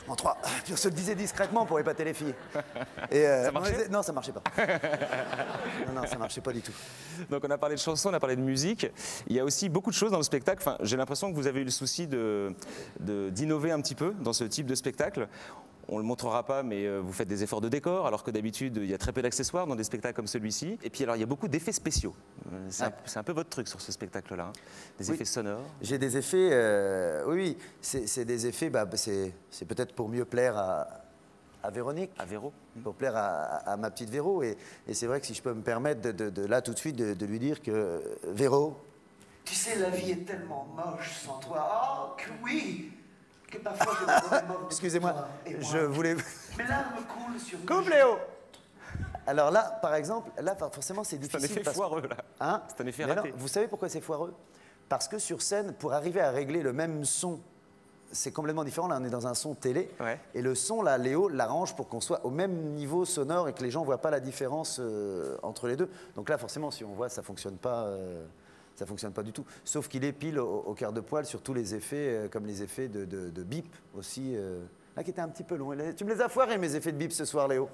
en 3. Puis on se le disait discrètement pour épater les filles. Et, ça marchait? Non, ça marchait pas. non, ça marchait pas du tout. Donc on a parlé de chansons, on a parlé de musique. Il y a aussi beaucoup de choses dans le spectacle. Enfin, j'ai l'impression que vous avez eu le souci d'innover un petit peu dans ce type de spectacle. On ne le montrera pas, mais vous faites des efforts de décor, alors que d'habitude, il y a très peu d'accessoires dans des spectacles comme celui-ci. Et puis alors, il y a beaucoup d'effets spéciaux. C'est un peu votre truc sur ce spectacle-là, hein. Des effets sonores. J'ai des effets, oui, c'est des effets, c'est peut-être pour mieux plaire à Véronique. À Véro. Pour plaire à ma petite Véro. Et c'est vrai que si je peux me permettre de là tout de suite de lui dire que Véro, tu sais, la vie est tellement moche sans toi. Oh, que oui! Que parfois je me remets moche. Excusez-moi, je voulais... Mes larmes coulent sur moi. Coupe Léo! Alors là, par exemple, là, forcément, c'est difficile. C'est un effet foireux, là. Hein? C'est un effet raté. Non, vous savez pourquoi c'est foireux? Parce que sur scène, pour arriver à régler le même son, c'est complètement différent. Là, on est dans un son télé. Ouais. Et le son, là, Léo l'arrange pour qu'on soit au même niveau sonore et que les gens ne voient pas la différence entre les deux. Donc là, forcément, si on voit, ça ne fonctionne pas. Ça ne fonctionne pas du tout. Sauf qu'il est pile au quart de poil sur tous les effets, comme les effets de bip aussi, là qui étaient un petit peu longs. Tu me les as foirés, mes effets de bip ce soir, Léo.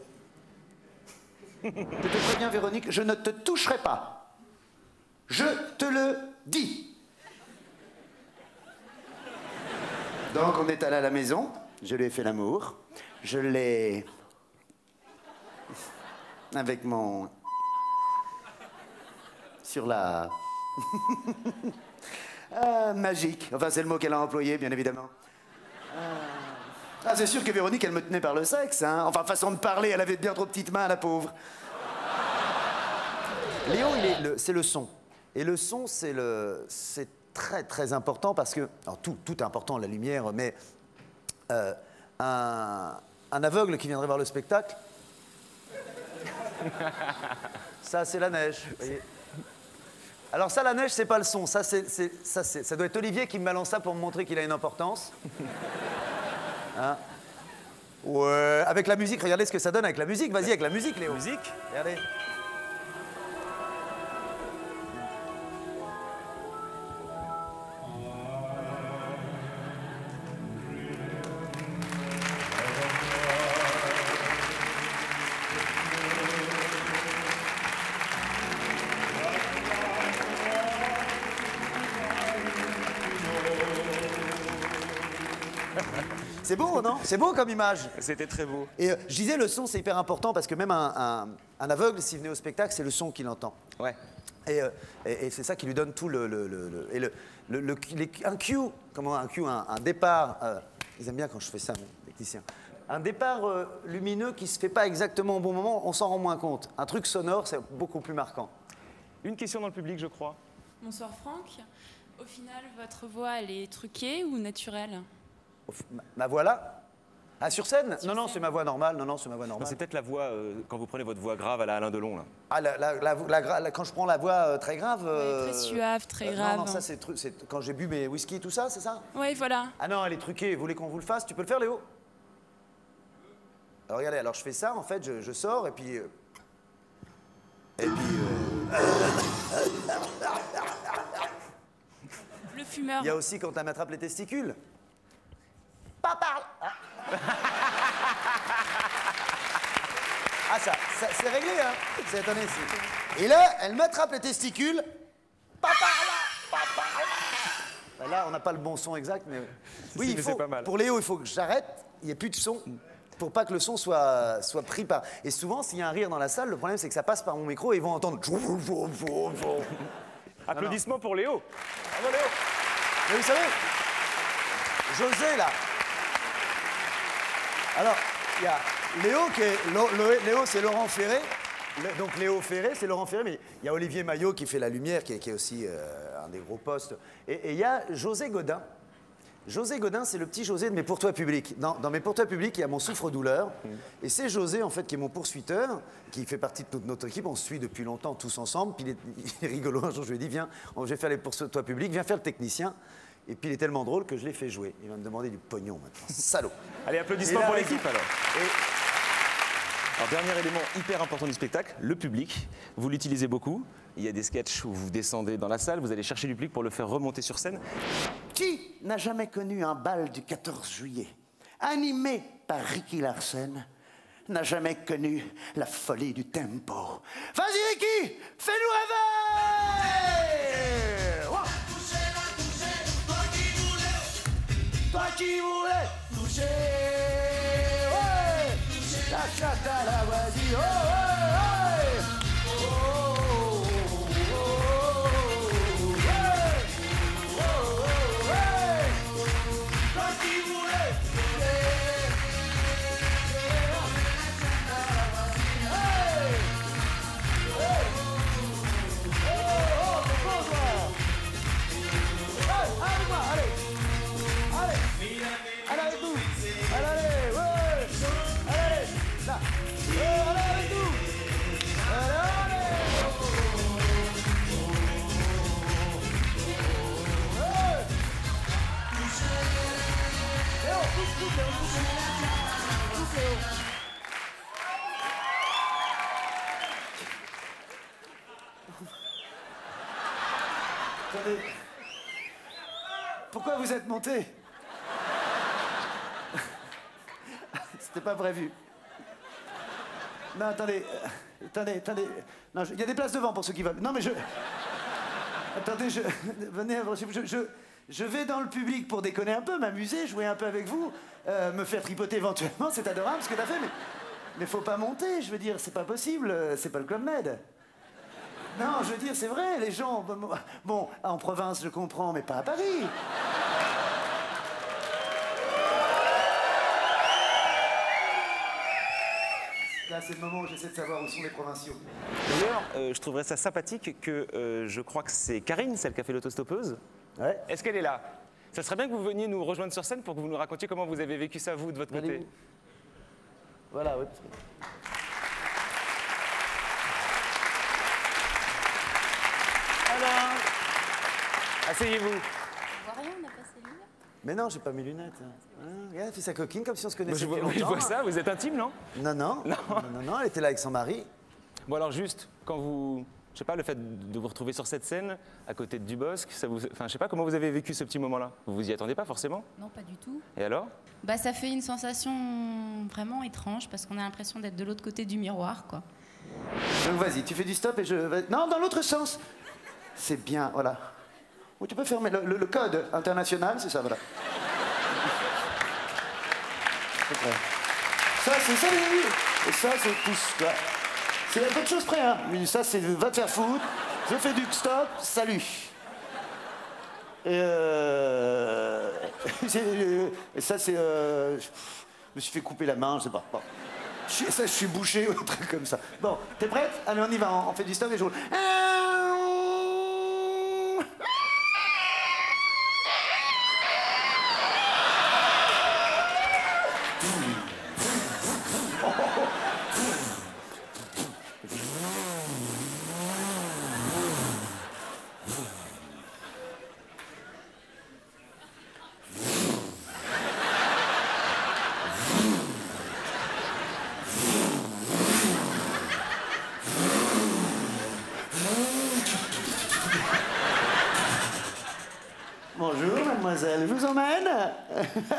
Je te préviens, Véronique, je ne te toucherai pas. Je te le dis. Donc on est allé à la maison, je lui ai fait l'amour, je l'ai... avec mon... sur la... magique. Enfin, c'est le mot qu'elle a employé, bien évidemment. Ah, c'est sûr que Véronique, elle me tenait par le sexe, hein. Enfin, façon de parler, elle avait bien trop de petites mains, la pauvre. Léo, c'est le son. Et le son, c'est très, très important parce que... Alors, tout est important, la lumière, mais... un aveugle qui viendrait voir le spectacle... Ça, c'est la neige, vous voyez. Alors ça, la neige, c'est pas le son. Ça doit être Olivier qui me balance ça pour me montrer qu'il a une importance. Hein? Ouais. Avec la musique, regardez ce que ça donne avec la musique. Vas-y, avec la musique, Léo. Musique. Regardez. C'est beau, non? C'est beau comme image. C'était très beau. Et je disais, le son, c'est hyper important parce que même un aveugle, s'il venait au spectacle, c'est le son qu'il entend. Ouais. Et c'est ça qui lui donne tout un cue, comment un cue, un départ. Ils aiment bien quand je fais ça, mes techniciens. Un départ lumineux qui se fait pas exactement au bon moment, on s'en rend moins compte. Un truc sonore, c'est beaucoup plus marquant. Une question dans le public, je crois. Bonsoir Franck. Au final, votre voix, elle est truquée ou naturelle? Ma voix là? Ah, sur scène? Non, c'est ma voix normale. Non, c'est ma voix normale. C'est peut-être la voix, quand vous prenez votre voix grave à la Alain Delon, là. Ah, quand je prends la voix très grave... Très suave, très grave. Non, ça, c'est quand j'ai bu mes whisky, tout ça, c'est ça? Oui, voilà. Ah non, elle est truquée. Vous voulez qu'on vous le fasse? Tu peux le faire, Léo? Alors, regardez, alors je fais ça, en fait, je sors, et puis... Le fumeur. Il y a aussi quand elle m'attrape les testicules. Pas par là. Ah, ça c'est réglé, hein. Attendez, et là, elle m'attrape les testicules. Pas par là, pas par là. Bah là, on n'a pas le bon son exact, mais... Oui, Si, il mais faut, c'est pas mal. pour Léo, il faut que j'arrête, il n'y ait plus de son, pour pas que le son soit pris par... Et souvent, s'il y a un rire dans la salle, le problème, c'est que ça passe par mon micro et ils vont entendre... Applaudissements pour Léo. Bravo, Léo. Mais vous savez, José, là... Alors, il y a Léo qui est... Léo, c'est Laurent Ferré. Donc Léo Ferré, c'est Laurent Ferré, mais il y a Olivier Maillot qui fait la lumière, qui est aussi un des gros postes. Et il y a José Godin. José Godin, c'est le petit José de Mes Pour Toi Public. Dans Mes Pour Toi Public, il y a mon souffre-douleur. Et c'est José, en fait, qui est mon poursuiteur, qui fait partie de toute notre équipe. On se suit depuis longtemps, tous ensemble. Puis il est rigolo. Un jour, je lui ai dit, viens, je vais faire les Pour Toi Public, viens faire le technicien. Et puis il est tellement drôle que je l'ai fait jouer. Il va me demander du pognon maintenant. Salaud. Allez, applaudissements Et là, pour avec- l'équipe alors. Alors, dernier élément hyper important du spectacle, le public. Vous l'utilisez beaucoup. Il y a des sketchs où vous descendez dans la salle, vous allez chercher du public pour le faire remonter sur scène. Qui n'a jamais connu un bal du 14 juillet, animé par Ricky Larsen, n'a jamais connu la folie du tempo? Vas-y Ricky, fais-nous rêver! Wow. Toi qui voulais toucher, ouais. La chata, la vas-y, oh, ouais, ouais. Oh, oh, oh, ouais. Oh, oh, ouais. Toi qui voulais toucher, hey. Hey. Oh, oh, c'est bon, toi. Hey, allez, moi, allez. Allez, allez avec nous. Allez, allez, ouais. Allez, là. Allez avec nous. Allez, allez. Hey. Léo, pousse, Léo, pousse, Léo. Attendez. Pourquoi vous êtes monté? C'était pas prévu. Non, attendez. Attendez. Non, il y a des places devant pour ceux qui veulent. Non, mais je... Attendez, venez, je vais dans le public pour déconner un peu, m'amuser, jouer un peu avec vous, me faire tripoter éventuellement, c'est adorable ce que t'as fait, mais faut pas monter, je veux dire, c'est pas possible, c'est pas le Club Med. Non, je veux dire, c'est vrai, les gens... Bon, en province, je comprends, mais pas à Paris. Là, c'est le moment où j'essaie de savoir où sont les provinciaux. D'ailleurs, je trouverais ça sympathique que je crois que c'est Karine, celle qui a fait l'autostoppeuse. Ouais. Est-ce qu'elle est là? Ça serait bien que vous veniez nous rejoindre sur scène pour que vous nous racontiez comment vous avez vécu ça, vous, de votre côté. Allez-vous. Voilà, oui. Alors, asseyez-vous. On voit rien, on n'a pas ses lunettes. Mais non, j'ai pas mes lunettes. Hein, regarde, elle fait sa coquine comme si on se Moi, connaissait je vois, depuis je longtemps. vois ça, vous êtes intime, non? Non, elle était là avec son mari. Bon alors juste, quand vous... Je sais pas, le fait de vous retrouver sur cette scène, à côté de Dubosc, ça vous... Enfin, je sais pas, comment vous avez vécu ce petit moment-là? Vous vous y attendez pas forcément? Non, pas du tout. Et alors? Bah, ça fait une sensation vraiment étrange parce qu'on a l'impression d'être de l'autre côté du miroir, quoi. Donc vas-y, tu fais du stop et je... Non, dans l'autre sens. C'est bien, voilà. Ou tu peux fermer le code international, c'est ça, voilà. C'est prêt. Ça, c'est ça, oui. Et ça, c'est pouce, quoi. C'est un peu de choses près, hein. Mais ça, c'est va te faire foutre. Je fais du stop, salut. Et et ça, c'est... Je me suis fait couper la main, je sais pas. Bon. Je suis bouché ou un truc comme ça. Bon, t'es prête? Allez, on y va, on fait du stop et je roule. Bonjour, mademoiselle, je vous emmène.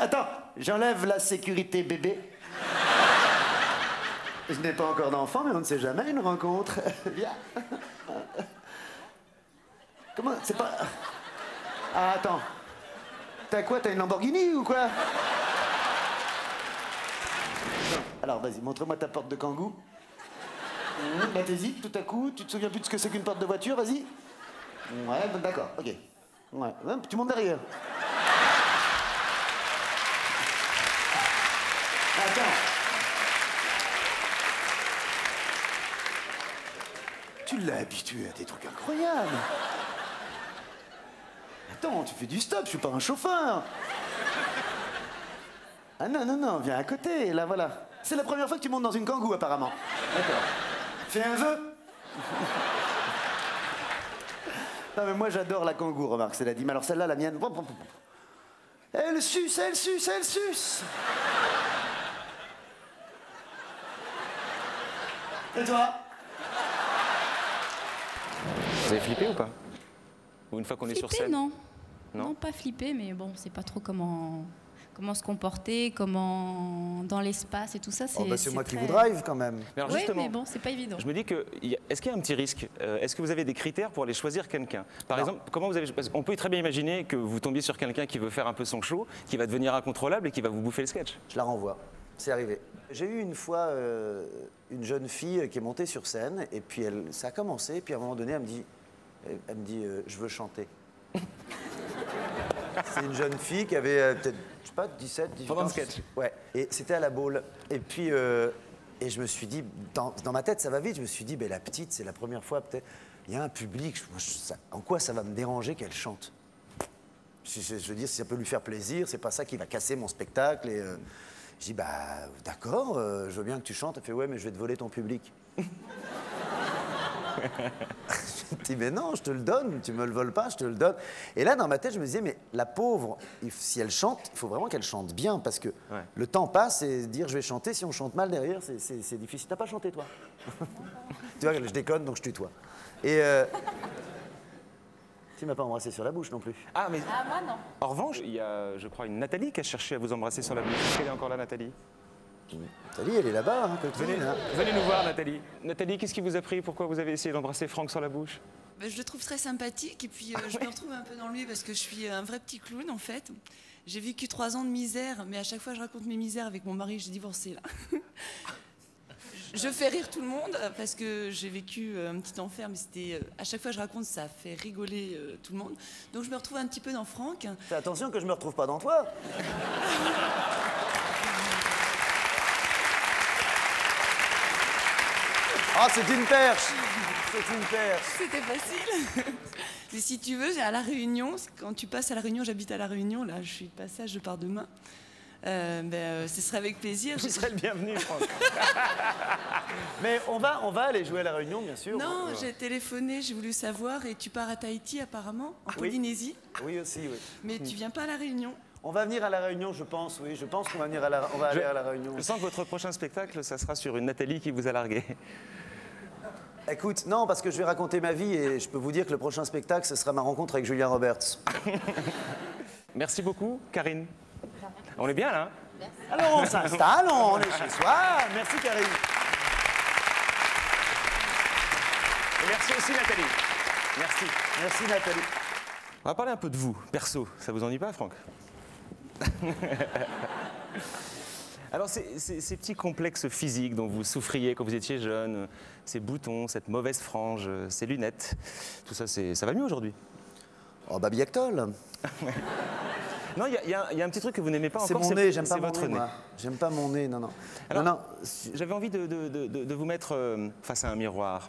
Attends, j'enlève la sécurité bébé. Je n'ai pas encore d'enfant, mais on ne sait jamais, une rencontre. Viens. Comment? C'est pas... Ah, attends. T'as quoi? T'as une Lamborghini ou quoi? Alors, vas-y, montre-moi ta porte de Kangoo. Là, t'hésites tout à coup. Tu te souviens plus de ce que c'est qu'une porte de voiture, vas-y. Ouais, bon, d'accord, ok. Ouais, tu montes derrière. Attends. Tu l'as habitué à des trucs incroyables. Attends, tu fais du stop, je suis pas un chauffeur. Ah non, non, non, viens à côté, là, voilà. C'est la première fois que tu montes dans une Kangoo, apparemment. D'accord. Fais un vœu. Non, mais moi, j'adore la Kangoo, remarque, c'est la dîme. Alors celle-là, la mienne... Elle suce, elle suce, elle suce. Et toi? Vous avez flippé ou pas? Ou une fois qu'on est sur scène? Non. Non. Non, pas flippé, mais bon, c'est pas trop comment se comporter, comment dans l'espace et tout ça. Oh bah c'est moi très... qui vous drive quand même. Mais alors Oui, justement, mais bon, c'est pas évident. je me dis que, est-ce qu'il y a un petit risque? Est-ce que vous avez des critères pour aller choisir quelqu'un? Par exemple, comment vous avez... Parce qu'on peut très bien imaginer que vous tombiez sur quelqu'un qui veut faire un peu son show, qui va devenir incontrôlable et qui va vous bouffer le sketch. Je la renvoie. C'est arrivé. J'ai eu une fois une jeune fille qui est montée sur scène et puis ça a commencé. Puis à un moment donné, elle me dit je veux chanter. C'est une jeune fille qui avait peut-être, je sais pas, 17, 18 ans. Pendant le sketch. Ouais. Et c'était à la Baule. Et puis, et je me suis dit, dans ma tête, ça va vite. Je me suis dit, ben, la petite, c'est la première fois, peut-être. Il y a un public. En quoi ça va me déranger qu'elle chante? Je veux dire, si ça peut lui faire plaisir, c'est pas ça qui va casser mon spectacle. Et je dis, bah, d'accord, je veux bien que tu chantes. Elle fait, ouais, mais je vais te voler ton public. Je me dis, mais non, je te le donne, tu me le voles pas, je te le donne. Et là, dans ma tête, je me disais, mais la pauvre, si elle chante, il faut vraiment qu'elle chante bien, parce que le temps passe et dire je vais chanter, si on chante mal derrière, c'est difficile. T'as pas chanté, toi? Tu vois, je déconne, donc je tutoie. Et tu m'as pas embrassé sur la bouche non plus. Ah, mais moi, non. en revanche, il y a, je crois, une Nathalie qui a cherché à vous embrasser sur la bouche. Est-ce qu'elle est encore là, Nathalie? Nathalie, elle est là-bas, hein, Venez nous voir, Nathalie. Nathalie, qu'est-ce qui vous a pris? Pourquoi vous avez essayé d'embrasser Franck sur la bouche? Je le trouve très sympathique et puis je me retrouve un peu dans lui parce que je suis un vrai petit clown en fait. J'ai vécu 3 ans de misère, mais à chaque fois je raconte mes misères avec mon mari, j'ai divorcé là. Je fais rire tout le monde parce que j'ai vécu un petit enfer, mais c'était à chaque fois que je raconte, ça fait rigoler tout le monde. Donc je me retrouve un petit peu dans Franck. Fais attention que je me retrouve pas dans toi. Ah, c'est une perche! C'est une perche! C'était facile! Mais si tu veux, à La Réunion, quand tu passes à La Réunion, j'habite à La Réunion, là, je suis de passage, je pars demain. Ce serait avec plaisir. Vous serez le bienvenu, Franck. Mais on va aller jouer à La Réunion, bien sûr. Non, j'ai téléphoné, j'ai voulu savoir, et tu pars à Tahiti, apparemment, en Polynésie. Oui, aussi, oui. Mais tu viens pas à La Réunion. On va venir à La Réunion, je pense, oui. Je pense qu'on va venir on va aller à La Réunion. Je sens que votre prochain spectacle, ça sera sur une Nathalie qui vous a largué. Écoute, non, parce que je vais raconter ma vie et je peux vous dire que le prochain spectacle, ce sera ma rencontre avec Julia Roberts. Merci beaucoup, Karine. On est bien là, hein? Alors on s'installe, on est chez soi. Merci, Karine. Et merci aussi, Nathalie. Merci. Merci, Nathalie. On va parler un peu de vous, perso. Ça vous ennuie pas, Franck? Alors, ces petits complexes physiques dont vous souffriez quand vous étiez jeune, ces boutons, cette mauvaise frange, ces lunettes, tout ça, ça va mieux aujourd'hui? Oh, bah, Biactol. Non, il y a un petit truc que vous n'aimez pas c'est encore. Mon nez, j'aime pas mon votre nez, moi. J'aime pas mon nez, non, non. Alors, non, j'avais envie de vous mettre face à un miroir.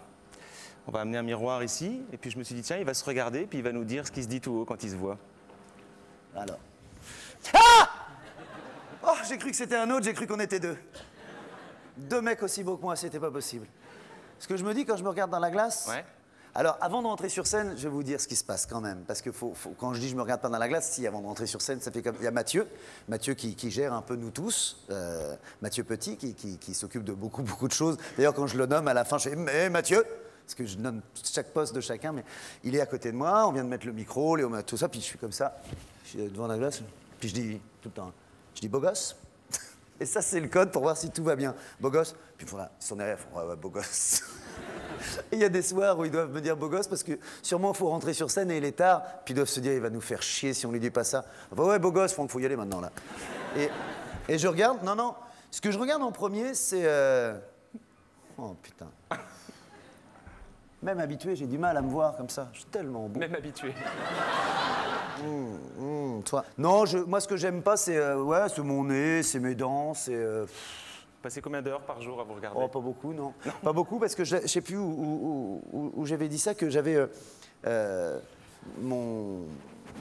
On va amener un miroir ici, et puis je me suis dit, tiens, il va se regarder, puis il va nous dire ce qu'il se dit tout haut quand il se voit. Alors. Ah! Oh, j'ai cru que c'était un autre, j'ai cru qu'on était deux. 2 mecs aussi beaux que moi, c'était pas possible. Ce que je me dis quand je me regarde dans la glace... Ouais. Alors, avant de rentrer sur scène, je vais vous dire ce qui se passe quand même. Parce que quand je dis je me regarde pas dans la glace, si avant de rentrer sur scène, ça fait comme... Il y a Mathieu qui gère un peu nous tous. Mathieu Petit, qui s'occupe de beaucoup de choses. D'ailleurs, quand je le nomme, à la fin, je fais « Mais Mathieu !» Parce que je nomme chaque poste de chacun, mais il est à côté de moi, on vient de mettre le micro, tout ça, puis je suis comme ça, je suis devant la glace, puis je dis tout le temps, je dis « Beau gosse !» Et ça, c'est le code pour voir si tout va bien. Beau gosse, puis voilà, son derrière, ouais, beau gosse. Et il y a des soirs où ils doivent me dire beau gosse parce que sûrement il faut rentrer sur scène et il est tard. Puis ils doivent se dire il va nous faire chier si on lui dit pas ça. Enfin, ouais, beau gosse, Franck, faut y aller maintenant là. Et je regarde, non. Ce que je regarde en premier, c'est. Oh putain. Même habitué, j'ai du mal à me voir comme ça. Je suis tellement beau. Même habitué. Toi. Non, moi ce que j'aime pas, c'est c'est mon nez, c'est mes dents, c'est. Passez combien d'heures par jour à vous regarder? Oh, pas beaucoup, non. Pas beaucoup, parce que je sais plus où j'avais dit ça, que j'avais mon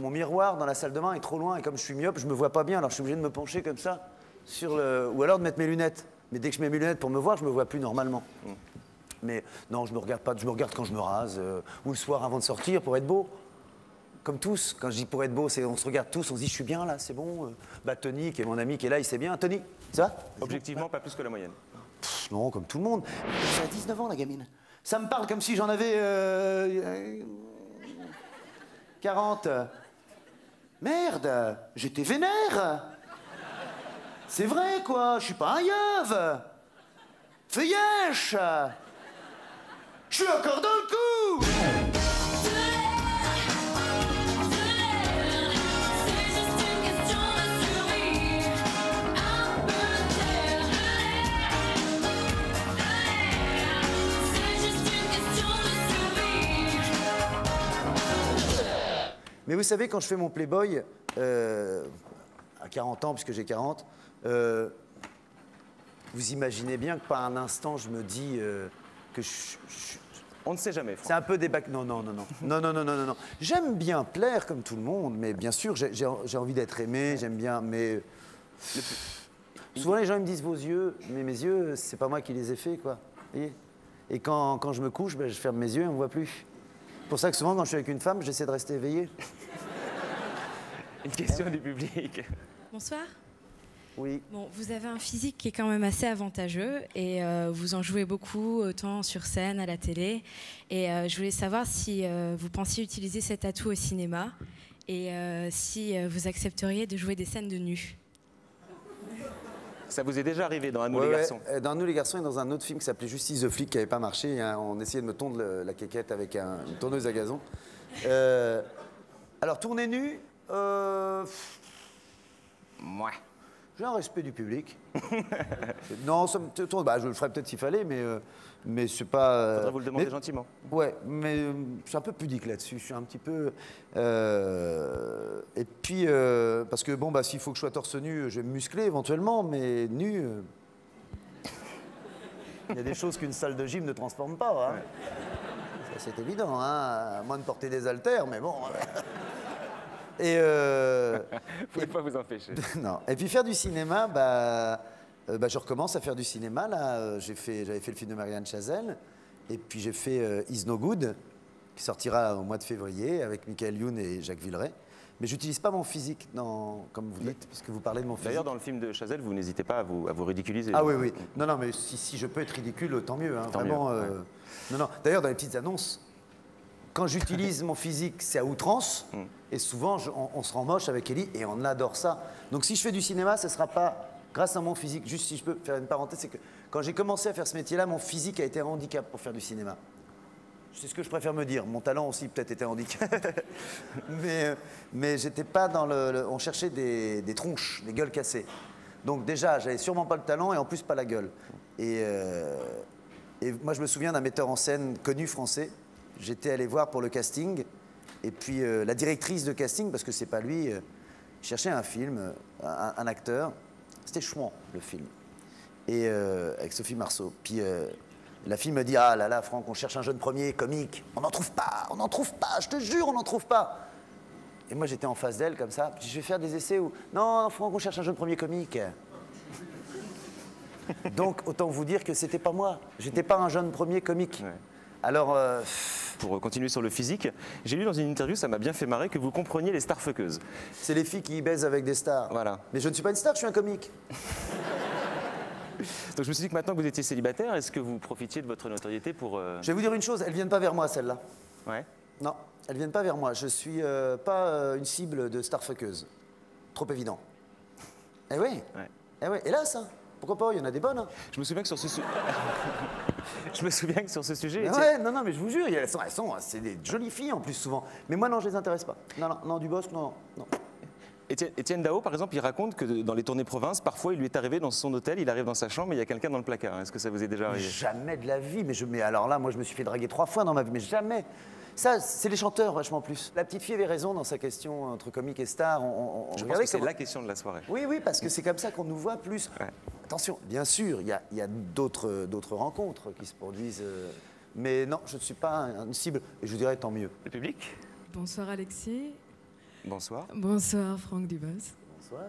miroir dans la salle de bain est trop loin, et comme je suis myope, je me vois pas bien, alors je suis obligé de me pencher comme ça, ou alors de mettre mes lunettes. Mais dès que je mets mes lunettes pour me voir, je me vois plus normalement. Mais non, je me regarde pas, je me regarde quand je me rase, ou le soir avant de sortir pour être beau. Comme tous, quand je dis pour être beau, on se regarde tous, on se dit je suis bien là, c'est bon. Tony, qui est mon ami, qui est là, il sait bien. Tony, ça va? Objectivement, pas plus que la moyenne. Non, comme tout le monde. Elle a 19 ans, la gamine. Ça me parle comme si j'en avais 40. Merde, j'étais vénère. C'est vrai, quoi, je suis pas un yeuve. Feuillèche. Je suis encore dans le coup. Mais vous savez, quand je fais mon Playboy, à 40 ans, puisque j'ai 40, vous imaginez bien que par un instant, je me dis que On ne sait jamais, Franck. C'est un peu des bacs. Non. J'aime bien plaire comme tout le monde, mais bien sûr, j'ai envie d'être aimé, j'aime bien, mais. Souvent, les gens ils me disent vos yeux, mais mes yeux, c'est pas moi qui les ai faits, quoi. Voyez. Et quand je me couche, je ferme mes yeux et on me voit plus. C'est pour ça que souvent, quand je suis avec une femme, j'essaie de rester éveillé. Une question du public. Bonsoir. Oui. Bon, vous avez un physique qui est quand même assez avantageux et vous en jouez beaucoup, autant sur scène, à la télé. Et je voulais savoir si vous pensiez utiliser cet atout au cinéma et si vous accepteriez de jouer des scènes de nu. Ça vous est déjà arrivé dans Un Nous les garçons? Dans Nous les garçons et dans un autre film qui s'appelait Justice the Flic qui n'avait pas marché. Hein, on essayait de me tondre la quéquette avec une tourneuse à gazon. Alors, tourner nu, Mouais. j'ai un respect du public. Non, ça me tourne. Je le ferais peut-être s'il fallait, mais c'est pas. Faudrait vous le demander gentiment. Ouais, mais je suis un peu pudique là-dessus. Je suis un petit peu. Et puis, parce que bon, s'il faut que je sois torse nu, je vais me muscler éventuellement, mais nu. Il y a des choses qu'une salle de gym ne transforme pas. Hein. Ça, c'est évident, hein. À moins de porter des haltères, mais bon. Et vous pouvez pas vous empêcher. Non. Et puis faire du cinéma, je recommence à faire du cinéma. Là, j'avais fait le film de Marianne Chazelle, et puis j'ai fait Is No Good, qui sortira au mois de février avec Michael Youn et Jacques Villeray. Mais j'utilise pas mon physique, comme vous dites, puisque vous parlez de mon physique. D'ailleurs, dans le film de Chazelle, vous n'hésitez pas à vous ridiculiser. Ah oui. Non, mais si je peux être ridicule, tant mieux. Hein, tant vraiment. mieux, ouais. Non. D'ailleurs, dans les petites annonces, quand j'utilise mon physique, c'est à outrance. Et souvent, on se rend moche avec Ellie et on adore ça. Donc si je fais du cinéma, ce ne sera pas grâce à mon physique. Juste si je peux faire une parenthèse, c'est que quand j'ai commencé à faire ce métier-là, mon physique a été un handicap pour faire du cinéma. C'est ce que je préfère me dire. Mon talent aussi peut-être était un handicap. mais j'étais pas dans on cherchait des tronches, des gueules cassées. Donc déjà, j'avais sûrement pas le talent et en plus pas la gueule. Et moi, je me souviens d'un metteur en scène connu français. J'étais allé voir pour le casting. Et puis la directrice de casting, parce que c'est pas lui, cherchait un film, un acteur. C'était Chouan, le film. Et avec Sophie Marceau. Puis la fille me dit, ah là là, Franck, on cherche un jeune premier comique. On n'en trouve pas, je te jure, on n'en trouve pas. Et moi, j'étais en face d'elle, comme ça. Puis je vais faire des essais où, non, Franck, on cherche un jeune premier comique. Donc, autant vous dire que c'était pas moi. J'étais pas un jeune premier comique. Ouais. Alors... Pour continuer sur le physique, j'ai lu dans une interview, ça m'a bien fait marrer, que vous compreniez les starfuckeuses. C'est les filles qui baisent avec des stars. Voilà. Mais je ne suis pas une star, je suis un comique. Donc je me suis dit que maintenant que vous étiez célibataire, est-ce que vous profitiez de votre notoriété pour... Je vais vous dire une chose, elles ne viennent pas vers moi, celles-là. Ouais. Non, elles ne viennent pas vers moi. Je ne suis pas une cible de starfuckeuse. Trop évident. Eh oui. Ouais. Eh oui. Et là, ça, pourquoi pas, il y en a des bonnes. Hein. Je me souviens que sur ce... Je me souviens que sur ce sujet... Ouais, non, mais je vous jure, c'est des jolies filles en plus souvent. Mais moi, non, je les intéresse pas. Non, Dubosc, non. Étienne Dao, par exemple, il raconte que dans les tournées province, parfois, il lui est arrivé dans son hôtel, il arrive dans sa chambre et il y a quelqu'un dans le placard. Est-ce que ça vous est déjà arrivé? Jamais de la vie. Mais alors là, moi, je me suis fait draguer 3 fois dans ma vie, mais jamais. Ça, c'est les chanteurs, vachement plus. La petite fille avait raison dans sa question entre comique et star. Je pense que c'est la question de la soirée. Oui, parce que c'est comme ça qu'on nous voit plus. Ouais. Attention, bien sûr, il y a d'autres rencontres qui se produisent. Mais non, je ne suis pas une cible. Et je vous dirais, tant mieux. Le public? Bonsoir Alexis. Bonsoir. Bonsoir Franck Dubosc. Bonsoir.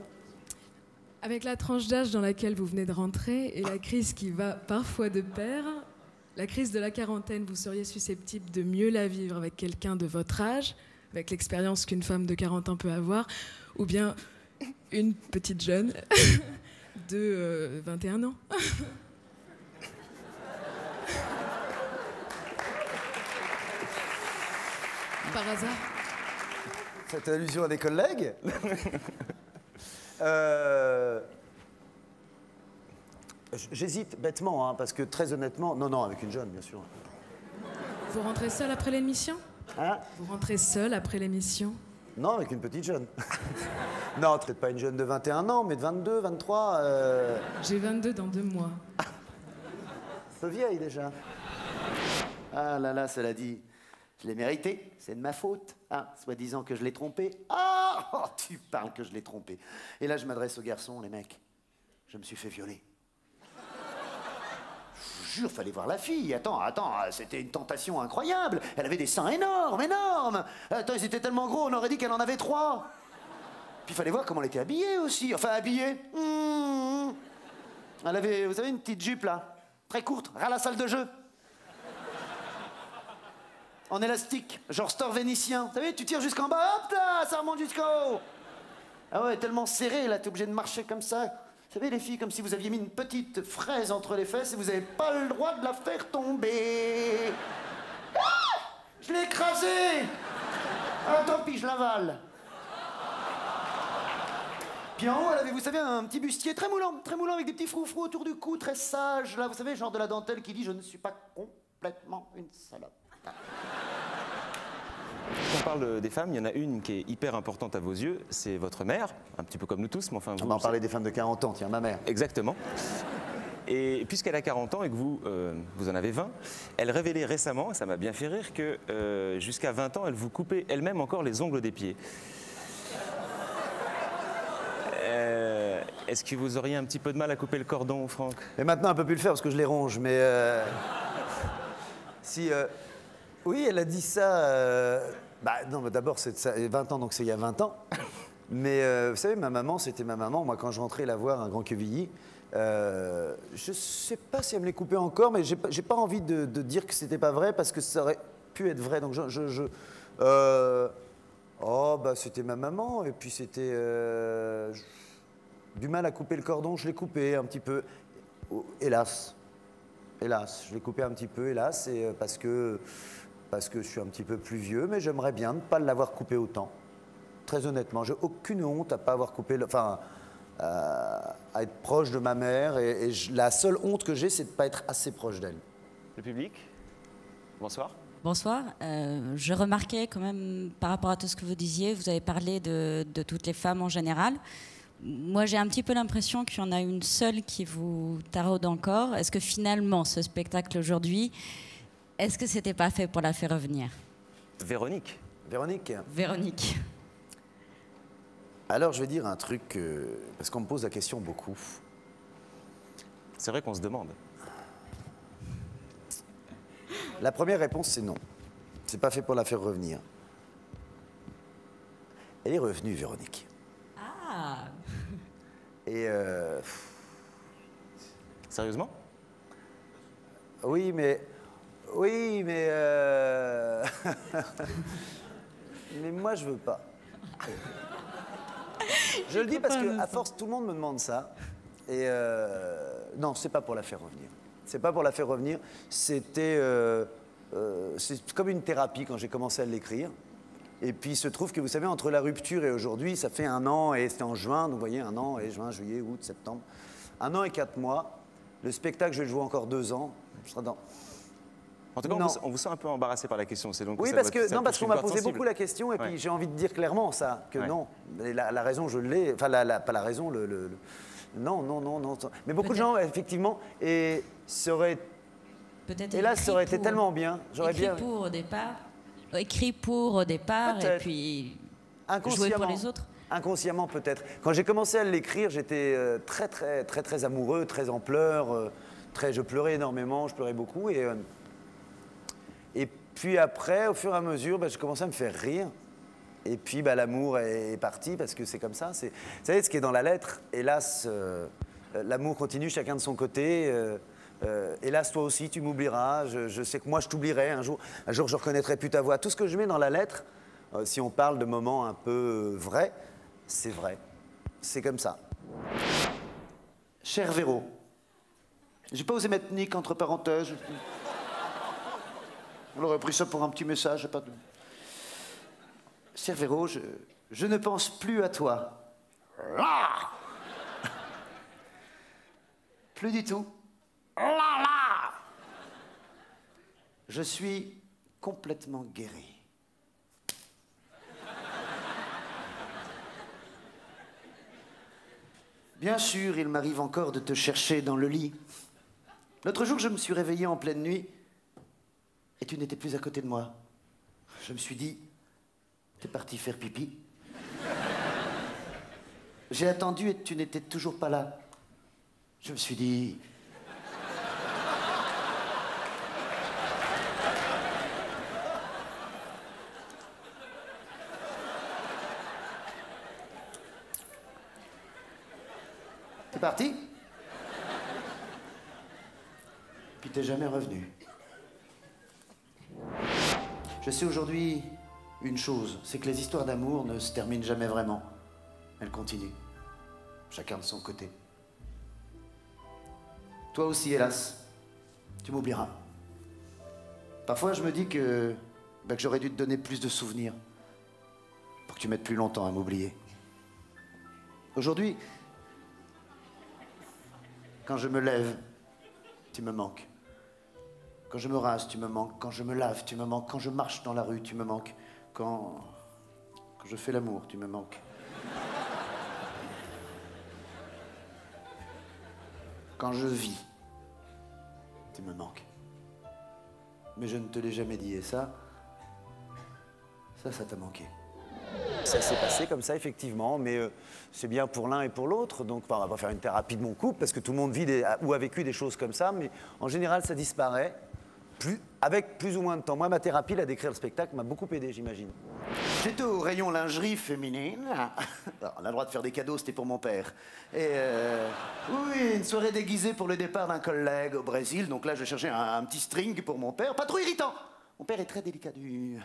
Avec la tranche d'âge dans laquelle vous venez de rentrer et la crise qui va parfois de pair, la crise de la quarantaine, vous seriez susceptible de mieux la vivre avec quelqu'un de votre âge, avec l'expérience qu'une femme de 40 ans peut avoir, ou bien une petite jeune de 21 ans. Par hasard. Cette allusion à des collègues J'hésite bêtement, hein, parce que très honnêtement... Non, avec une jeune, bien sûr. Vous rentrez seul après l'émission? Hein? Vous rentrez seul après l'émission? Non, avec une petite jeune. Non, traite pas une jeune de 21 ans, mais de 22, 23... J'ai 22 dans 2 mois. Un peu vieille, déjà. Ah là, cela dit... Je l'ai mérité, c'est de ma faute. Ah, soi-disant que je l'ai trompé. Ah, oh, tu parles que je l'ai trompé. Et là, je m'adresse aux garçons, les mecs. Je me suis fait violer. Je vous jure, fallait voir la fille. Attends, c'était une tentation incroyable. Elle avait des seins énormes. Attends, ils étaient tellement gros, on aurait dit qu'elle en avait 3. Puis il fallait voir comment elle était habillée aussi. Enfin, habillée. Elle avait, vous savez, une petite jupe, là. Très courte, ras la salle de jeu. En élastique, genre store vénitien. Vous savez, tu tires jusqu'en bas, hop là, ça remonte jusqu'en haut. Ah ouais, tellement serré, là, t'es obligé de marcher comme ça. Vous savez, les filles, comme si vous aviez mis une petite fraise entre les fesses et vous n'avez pas le droit de la faire tomber. Ah, je l'ai écrasée. Ah, tant pis, je l'avale. Puis en haut, elle avait, vous savez, un petit bustier très moulant avec des petits froufrous autour du cou, très sage, là, vous savez, genre de la dentelle qui dit « Je ne suis pas complètement une salope ». Quand on parle des femmes, il y en a une qui est hyper importante à vos yeux, c'est votre mère, un petit peu comme nous tous, mais enfin... On va en parler des femmes de 40 ans, tiens, ma mère. Exactement. Et puisqu'elle a 40 ans et que vous en avez 20, elle révélait récemment, et ça m'a bien fait rire, que jusqu'à 20 ans, elle vous coupait elle-même encore les ongles des pieds. Est-ce que vous auriez un petit peu de mal à couper le cordon, Franck? Et maintenant, elle ne peut plus le faire parce que je les ronge, mais... Si... Oui, elle a dit ça... non, d'abord, c'est 20 ans, donc c'est il y a 20 ans. Mais vous savez, ma maman, c'était ma maman. Moi, quand je rentrais la voir, un Grand Quevilly, je ne sais pas si elle me les coupait encore, mais j'ai pas envie de dire que c'était pas vrai, parce que ça aurait pu être vrai. Donc c'était ma maman, et puis c'était... du mal à couper le cordon, je l'ai coupé un petit peu. Hélas, je l'ai coupé un petit peu, hélas, et parce que je suis un petit peu plus vieux, mais j'aimerais bien ne pas l'avoir coupé autant. Très honnêtement, j'ai aucune honte à ne pas avoir coupé, à être proche de ma mère, et la seule honte que j'ai, c'est de ne pas être assez proche d'elle. Le public, bonsoir. Bonsoir. Je remarquais quand même, par rapport à tout ce que vous disiez, vous avez parlé de toutes les femmes en général. Moi, j'ai un petit peu l'impression qu'il y en a une seule qui vous taraude encore. Est-ce que finalement, ce spectacle aujourd'hui, est-ce que c'était pas fait pour la faire revenir? Véronique. Véronique. Alors, je vais dire un truc, parce qu'on me pose la question beaucoup. C'est vrai qu'on se demande. La première réponse, c'est non. C'est pas fait pour la faire revenir. Elle est revenue, Véronique. Ah. Et Sérieusement? Oui, mais mais moi, je veux pas. Je le dis parce que, à force, tout le monde me demande ça. Et non, c'est pas pour la faire revenir. C'est pas pour la faire revenir. C'était... c'est comme une thérapie quand j'ai commencé à l'écrire. Et puis, il se trouve que, vous savez, entre la rupture et aujourd'hui, ça fait 1 an, et c'était en juin, donc vous voyez, 1 an, et juin, juillet, août, septembre. 1 an et 4 mois. Le spectacle, je vais le jouer encore 2 ans. En tout cas, on vous sent un peu embarrassé par la question. Donc oui, ça parce doit- ça parce touche qu'on une m'a corde posé sensible. beaucoup la question, et puis j'ai envie de dire clairement ça, que non. Et la raison, je l'ai. Enfin, pas la raison, non. Mais beaucoup de gens, effectivement, et ça aurait... Peut-être Et là, ça aurait été pour- tellement bien. J'aurais bien... Écrit pour au départ, et puis jouer pour les autres. Inconsciemment, peut-être. Quand j'ai commencé à l'écrire, j'étais très amoureux, très en pleurs, je pleurais énormément, je pleurais beaucoup. Et puis après, au fur et à mesure, j'ai commencé à me faire rire. Et puis l'amour est parti, parce que c'est comme ça. Vous savez, ce qui est dans la lettre, hélas, l'amour continue, chacun de son côté. Hélas, toi aussi, tu m'oublieras. Je sais que moi, je t'oublierai un jour. Un jour, je ne reconnaîtrai plus ta voix. Tout ce que je mets dans la lettre, si on parle de moments un peu vrais, c'est vrai. C'est comme ça. Cher Véro, j'ai pas osé mettre Nick entre parenthèses. On aurait pris ça pour un petit message. Pas de... Cher Véro, je ne pense plus à toi. Là plus du tout. Là je suis complètement guéri. Bien sûr, il m'arrive encore de te chercher dans le lit. L'autre jour, je me suis réveillé en pleine nuit et tu n'étais plus à côté de moi. Je me suis dit, t'es parti faire pipi. J'ai attendu et tu n'étais toujours pas là. Je me suis dit... T'es parti? Puis t'es jamais revenu. Je sais aujourd'hui une chose, c'est que les histoires d'amour ne se terminent jamais vraiment. Elles continuent. Chacun de son côté. Toi aussi, hélas, tu m'oublieras. Parfois, je me dis que j'aurais dû te donner plus de souvenirs pour que tu mettes plus longtemps à m'oublier. Aujourd'hui, quand je me lève, tu me manques. Quand je me rase, tu me manques. Quand je me lave, tu me manques. Quand je marche dans la rue, tu me manques. Quand je fais l'amour, tu me manques. Quand je vis, tu me manques. Mais je ne te l'ai jamais dit, et ça t'a manqué. Ça s'est passé comme ça, effectivement, mais c'est bien pour l'un et pour l'autre. Donc, on va pas faire une thérapie de mon couple, parce que tout le monde vit ou a vécu des choses comme ça, mais en général, ça disparaît, avec plus ou moins de temps. Moi, ma thérapie, là, d'écrire le spectacle, m'a beaucoup aidé, j'imagine. J'étais au rayon lingerie féminine. Alors, on a le droit de faire des cadeaux, c'était pour mon père. Et oui, une soirée déguisée pour le départ d'un collègue au Brésil. Donc là, je cherchais un petit string pour mon père. Pas trop irritant. Mon père est très délicat du...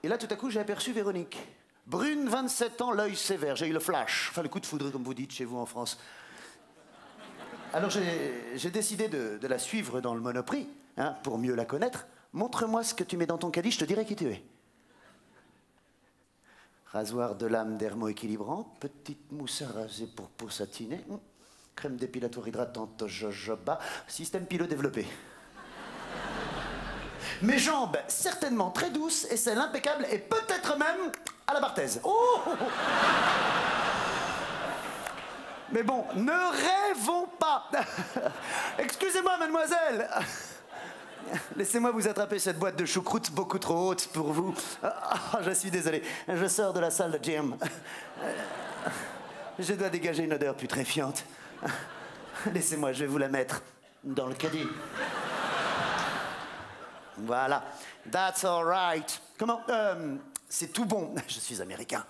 Et là, tout à coup, j'ai aperçu Véronique. Brune, 27 ans, l'œil sévère. J'ai eu le flash. Enfin, le coup de foudre, comme vous dites chez vous en France. Alors, j'ai décidé de la suivre dans le Monoprix, hein, pour mieux la connaître. Montre-moi ce que tu mets dans ton caddie, je te dirai qui tu es. Rasoir de lame dermo-équilibrant, petite mousse à raser pour peau satinée, crème dépilatoire hydratante jojoba, système pilot développé. Mes jambes, certainement très douces, et celles impeccables, et peut-être même à la Barthez. Oh. Mais bon, ne rêvons pas. Excusez-moi, mademoiselle. Laissez-moi vous attraper cette boîte de choucroute beaucoup trop haute pour vous. Je suis désolé, je sors de la salle de gym. Je dois dégager une odeur putréfiante. Laissez-moi, je vais vous la mettre dans le caddie. Voilà. That's all right. Comment? C'est tout bon. Je suis américain.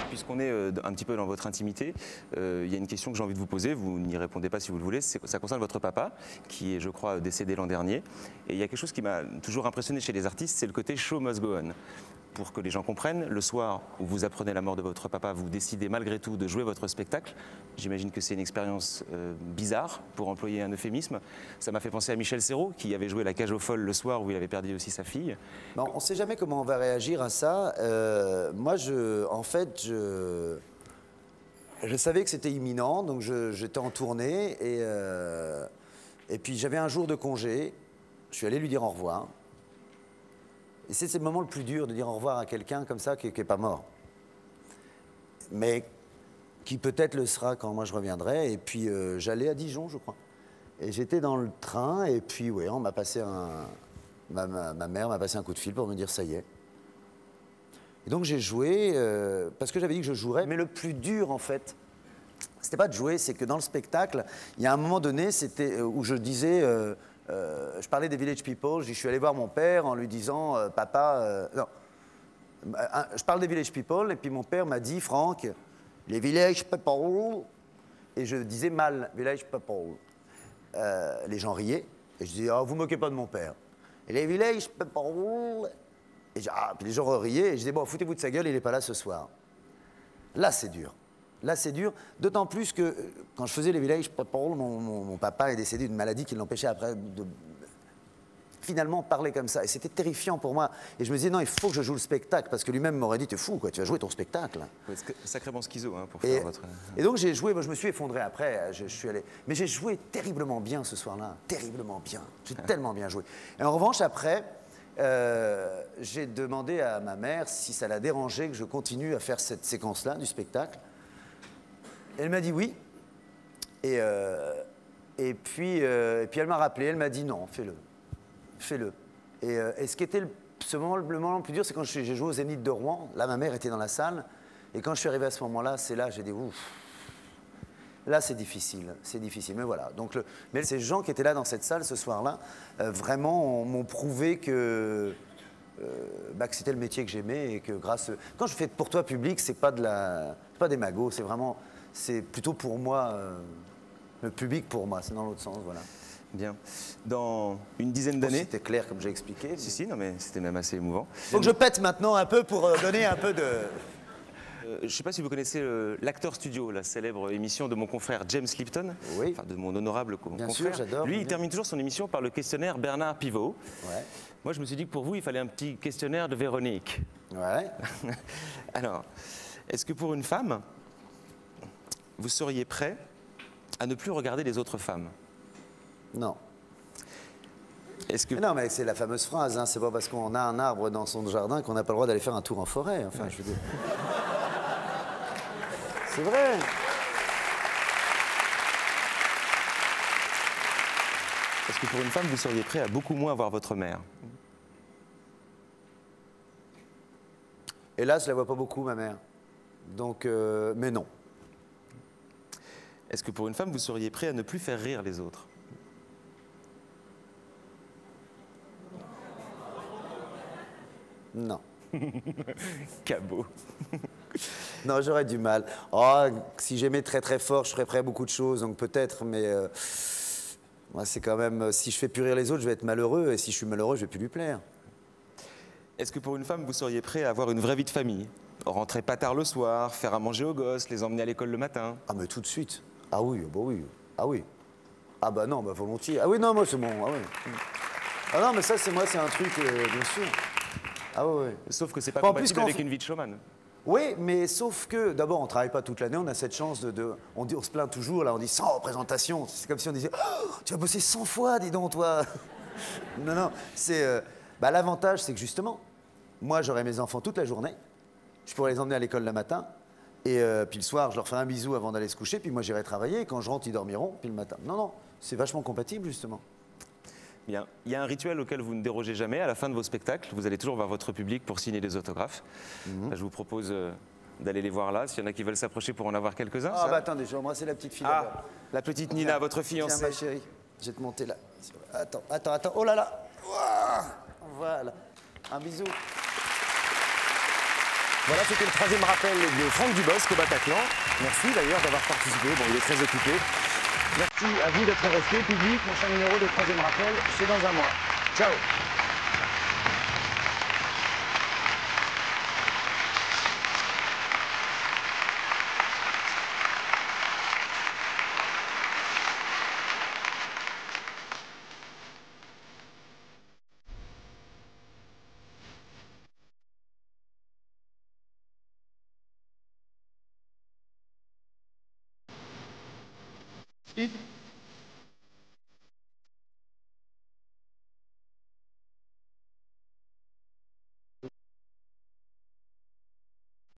Puisqu'on est un petit peu dans votre intimité, il y a une question que j'ai envie de vous poser. Vous n'y répondez pas si vous le voulez. Ça concerne votre papa, qui est, je crois, décédé l'an dernier. Et il y a quelque chose qui m'a toujours impressionné chez les artistes, c'est le côté show must go on. Pour que les gens comprennent, le soir où vous apprenez la mort de votre papa, vous décidez malgré tout de jouer votre spectacle. J'imagine que c'est une expérience bizarre, pour employer un euphémisme. Ça m'a fait penser à Michel Serrault, qui avait joué La Cage aux Folles le soir où il avait perdu aussi sa fille. Non, on ne sait jamais comment on va réagir à ça. Moi, en fait, je savais que c'était imminent, donc j'étais en tournée Et puis j'avais un jour de congé, je suis allé lui dire au revoir. Et c'est le moment le plus dur de dire au revoir à quelqu'un comme ça qui n'est pas mort. Mais qui peut-être le sera quand moi je reviendrai. Et puis j'allais à Dijon, je crois. Et j'étais dans le train et puis ouais, on m'a passé ma mère m'a passé un coup de fil pour me dire ça y est. Et donc j'ai joué parce que j'avais dit que je jouerais. Mais le plus dur en fait, c'était pas de jouer, c'est que dans le spectacle, il y a un moment donné, c'était où je disais, je parlais des Village People, je suis allé voir mon père en lui disant, papa, non, je parle des Village People, et puis mon père m'a dit, Franck, les Village People, et je disais mal, Village People. Les gens riaient, et je disais, oh, vous moquez pas de mon père. Et les Village People, et puis les gens riaient, et je disais, bon, foutez-vous de sa gueule, il n'est pas là ce soir. Là, c'est dur. Là, c'est dur, d'autant plus que quand je faisais les Village People, mon papa est décédé d'une maladie qui l'empêchait après de finalement parler comme ça. Et c'était terrifiant pour moi. Et je me disais, non, il faut que je joue le spectacle, parce que lui-même m'aurait dit, t'es fou, quoi, tu vas jouer ton spectacle. Ouais, sacrément schizo pour faire votre... Et donc j'ai joué, moi je me suis effondré après, je suis allé... Mais j'ai joué terriblement bien ce soir-là, terriblement bien. J'ai tellement bien joué. Et en revanche, après, j'ai demandé à ma mère si ça la dérangeait que je continue à faire cette séquence-là du spectacle. Elle m'a dit oui. Et puis elle m'a rappelé, elle m'a dit non, fais-le. Fais-le. Et ce qui était le moment le plus dur, c'est quand j'ai joué au Zénith de Rouen. Là, ma mère était dans la salle. Et quand je suis arrivé à ce moment-là, c'est là, j'ai dit ouf. Là, c'est difficile. C'est difficile. Mais voilà. Donc, mais ces gens qui étaient là dans cette salle ce soir-là, vraiment, m'ont prouvé que c'était le métier que j'aimais et que grâce... Quand je fais pour toi public, c'est pas des magots, c'est vraiment... C'est plutôt pour moi, le public pour moi, c'est dans l'autre sens, voilà. Bien. Dans une dizaine d'années... C'était clair comme j'ai expliqué. Mais... Si, non, mais c'était même assez émouvant. Faut que je pète maintenant un peu pour donner un peu de... je ne sais pas si vous connaissez l'Acteur Studio, la célèbre émission de mon confrère James Lipton, oui. Enfin, de mon honorable confrère. Bien sûr, j'adore. Lui, il termine toujours son émission par le questionnaire Bernard Pivot. Ouais. Moi, je me suis dit que pour vous, il fallait un petit questionnaire de Véronique. Ouais. Alors, est-ce que pour une femme, vous seriez prêt à ne plus regarder les autres femmes? Non. Est-ce que... Non, mais c'est la fameuse phrase, hein, c'est pas parce qu'on a un arbre dans son jardin qu'on n'a pas le droit d'aller faire un tour en forêt. Enfin, je veux dire... C'est vrai. Est-ce que pour une femme, vous seriez prêt à beaucoup moins voir votre mère? Hélas, je la vois pas beaucoup, ma mère. Donc, mais non. Est-ce que pour une femme, vous seriez prêt à ne plus faire rire les autres? Non. Cabot. Non, j'aurais du mal. Oh, si j'aimais très très fort, je serais prêt à beaucoup de choses, donc peut-être, mais moi, c'est quand même, si je fais plus rire les autres, je vais être malheureux, et si je suis malheureux, je vais plus lui plaire. Est-ce que pour une femme, vous seriez prêt à avoir une vraie vie de famille? Rentrer pas tard le soir, faire à manger aux gosses, les emmener à l'école le matin? Ah, mais tout de suite. Ah oui, bah oui. Ah oui. Ah bah non, bah volontiers. Ah oui, non, moi c'est bon. Ah oui. Ah non, mais ça, c'est moi, c'est un truc, bien sûr. Ah oui, oui. Sauf que c'est pas compatible avec une vie de showman. Oui, mais sauf que, d'abord, on ne travaille pas toute l'année, on a cette chance on se plaint toujours, là, on dit 100 représentations. C'est comme si on disait oh, tu vas bosser 100 fois, dis donc, toi. Non, non, c'est... l'avantage, c'est que justement, moi, j'aurai mes enfants toute la journée, je pourrais les emmener à l'école le matin, et puis le soir, je leur fais un bisou avant d'aller se coucher, puis moi, j'irai travailler, et quand je rentre, ils dormiront, puis le matin. Non, non, c'est vachement compatible, justement. Bien. Il y a un rituel auquel vous ne dérogez jamais. À la fin de vos spectacles, vous allez toujours voir votre public pour signer des autographes. Je vous propose d'aller les voir là, s'il y en a qui veulent s'approcher pour en avoir quelques-uns. Ah bah attendez, je vais embrasser la petite fille. Ah, la petite Nina, votre fiancée. Tiens, ma chérie, je vais te monter là. Attends. Oh là là. Voilà. Un bisou. Voilà, c'était le troisième rappel de Franck Dubosc au Bataclan. Merci d'ailleurs d'avoir participé. Bon, il est très occupé. Merci à vous d'être restés, public. Prochain numéro de troisième rappel, c'est dans un mois. Ciao. It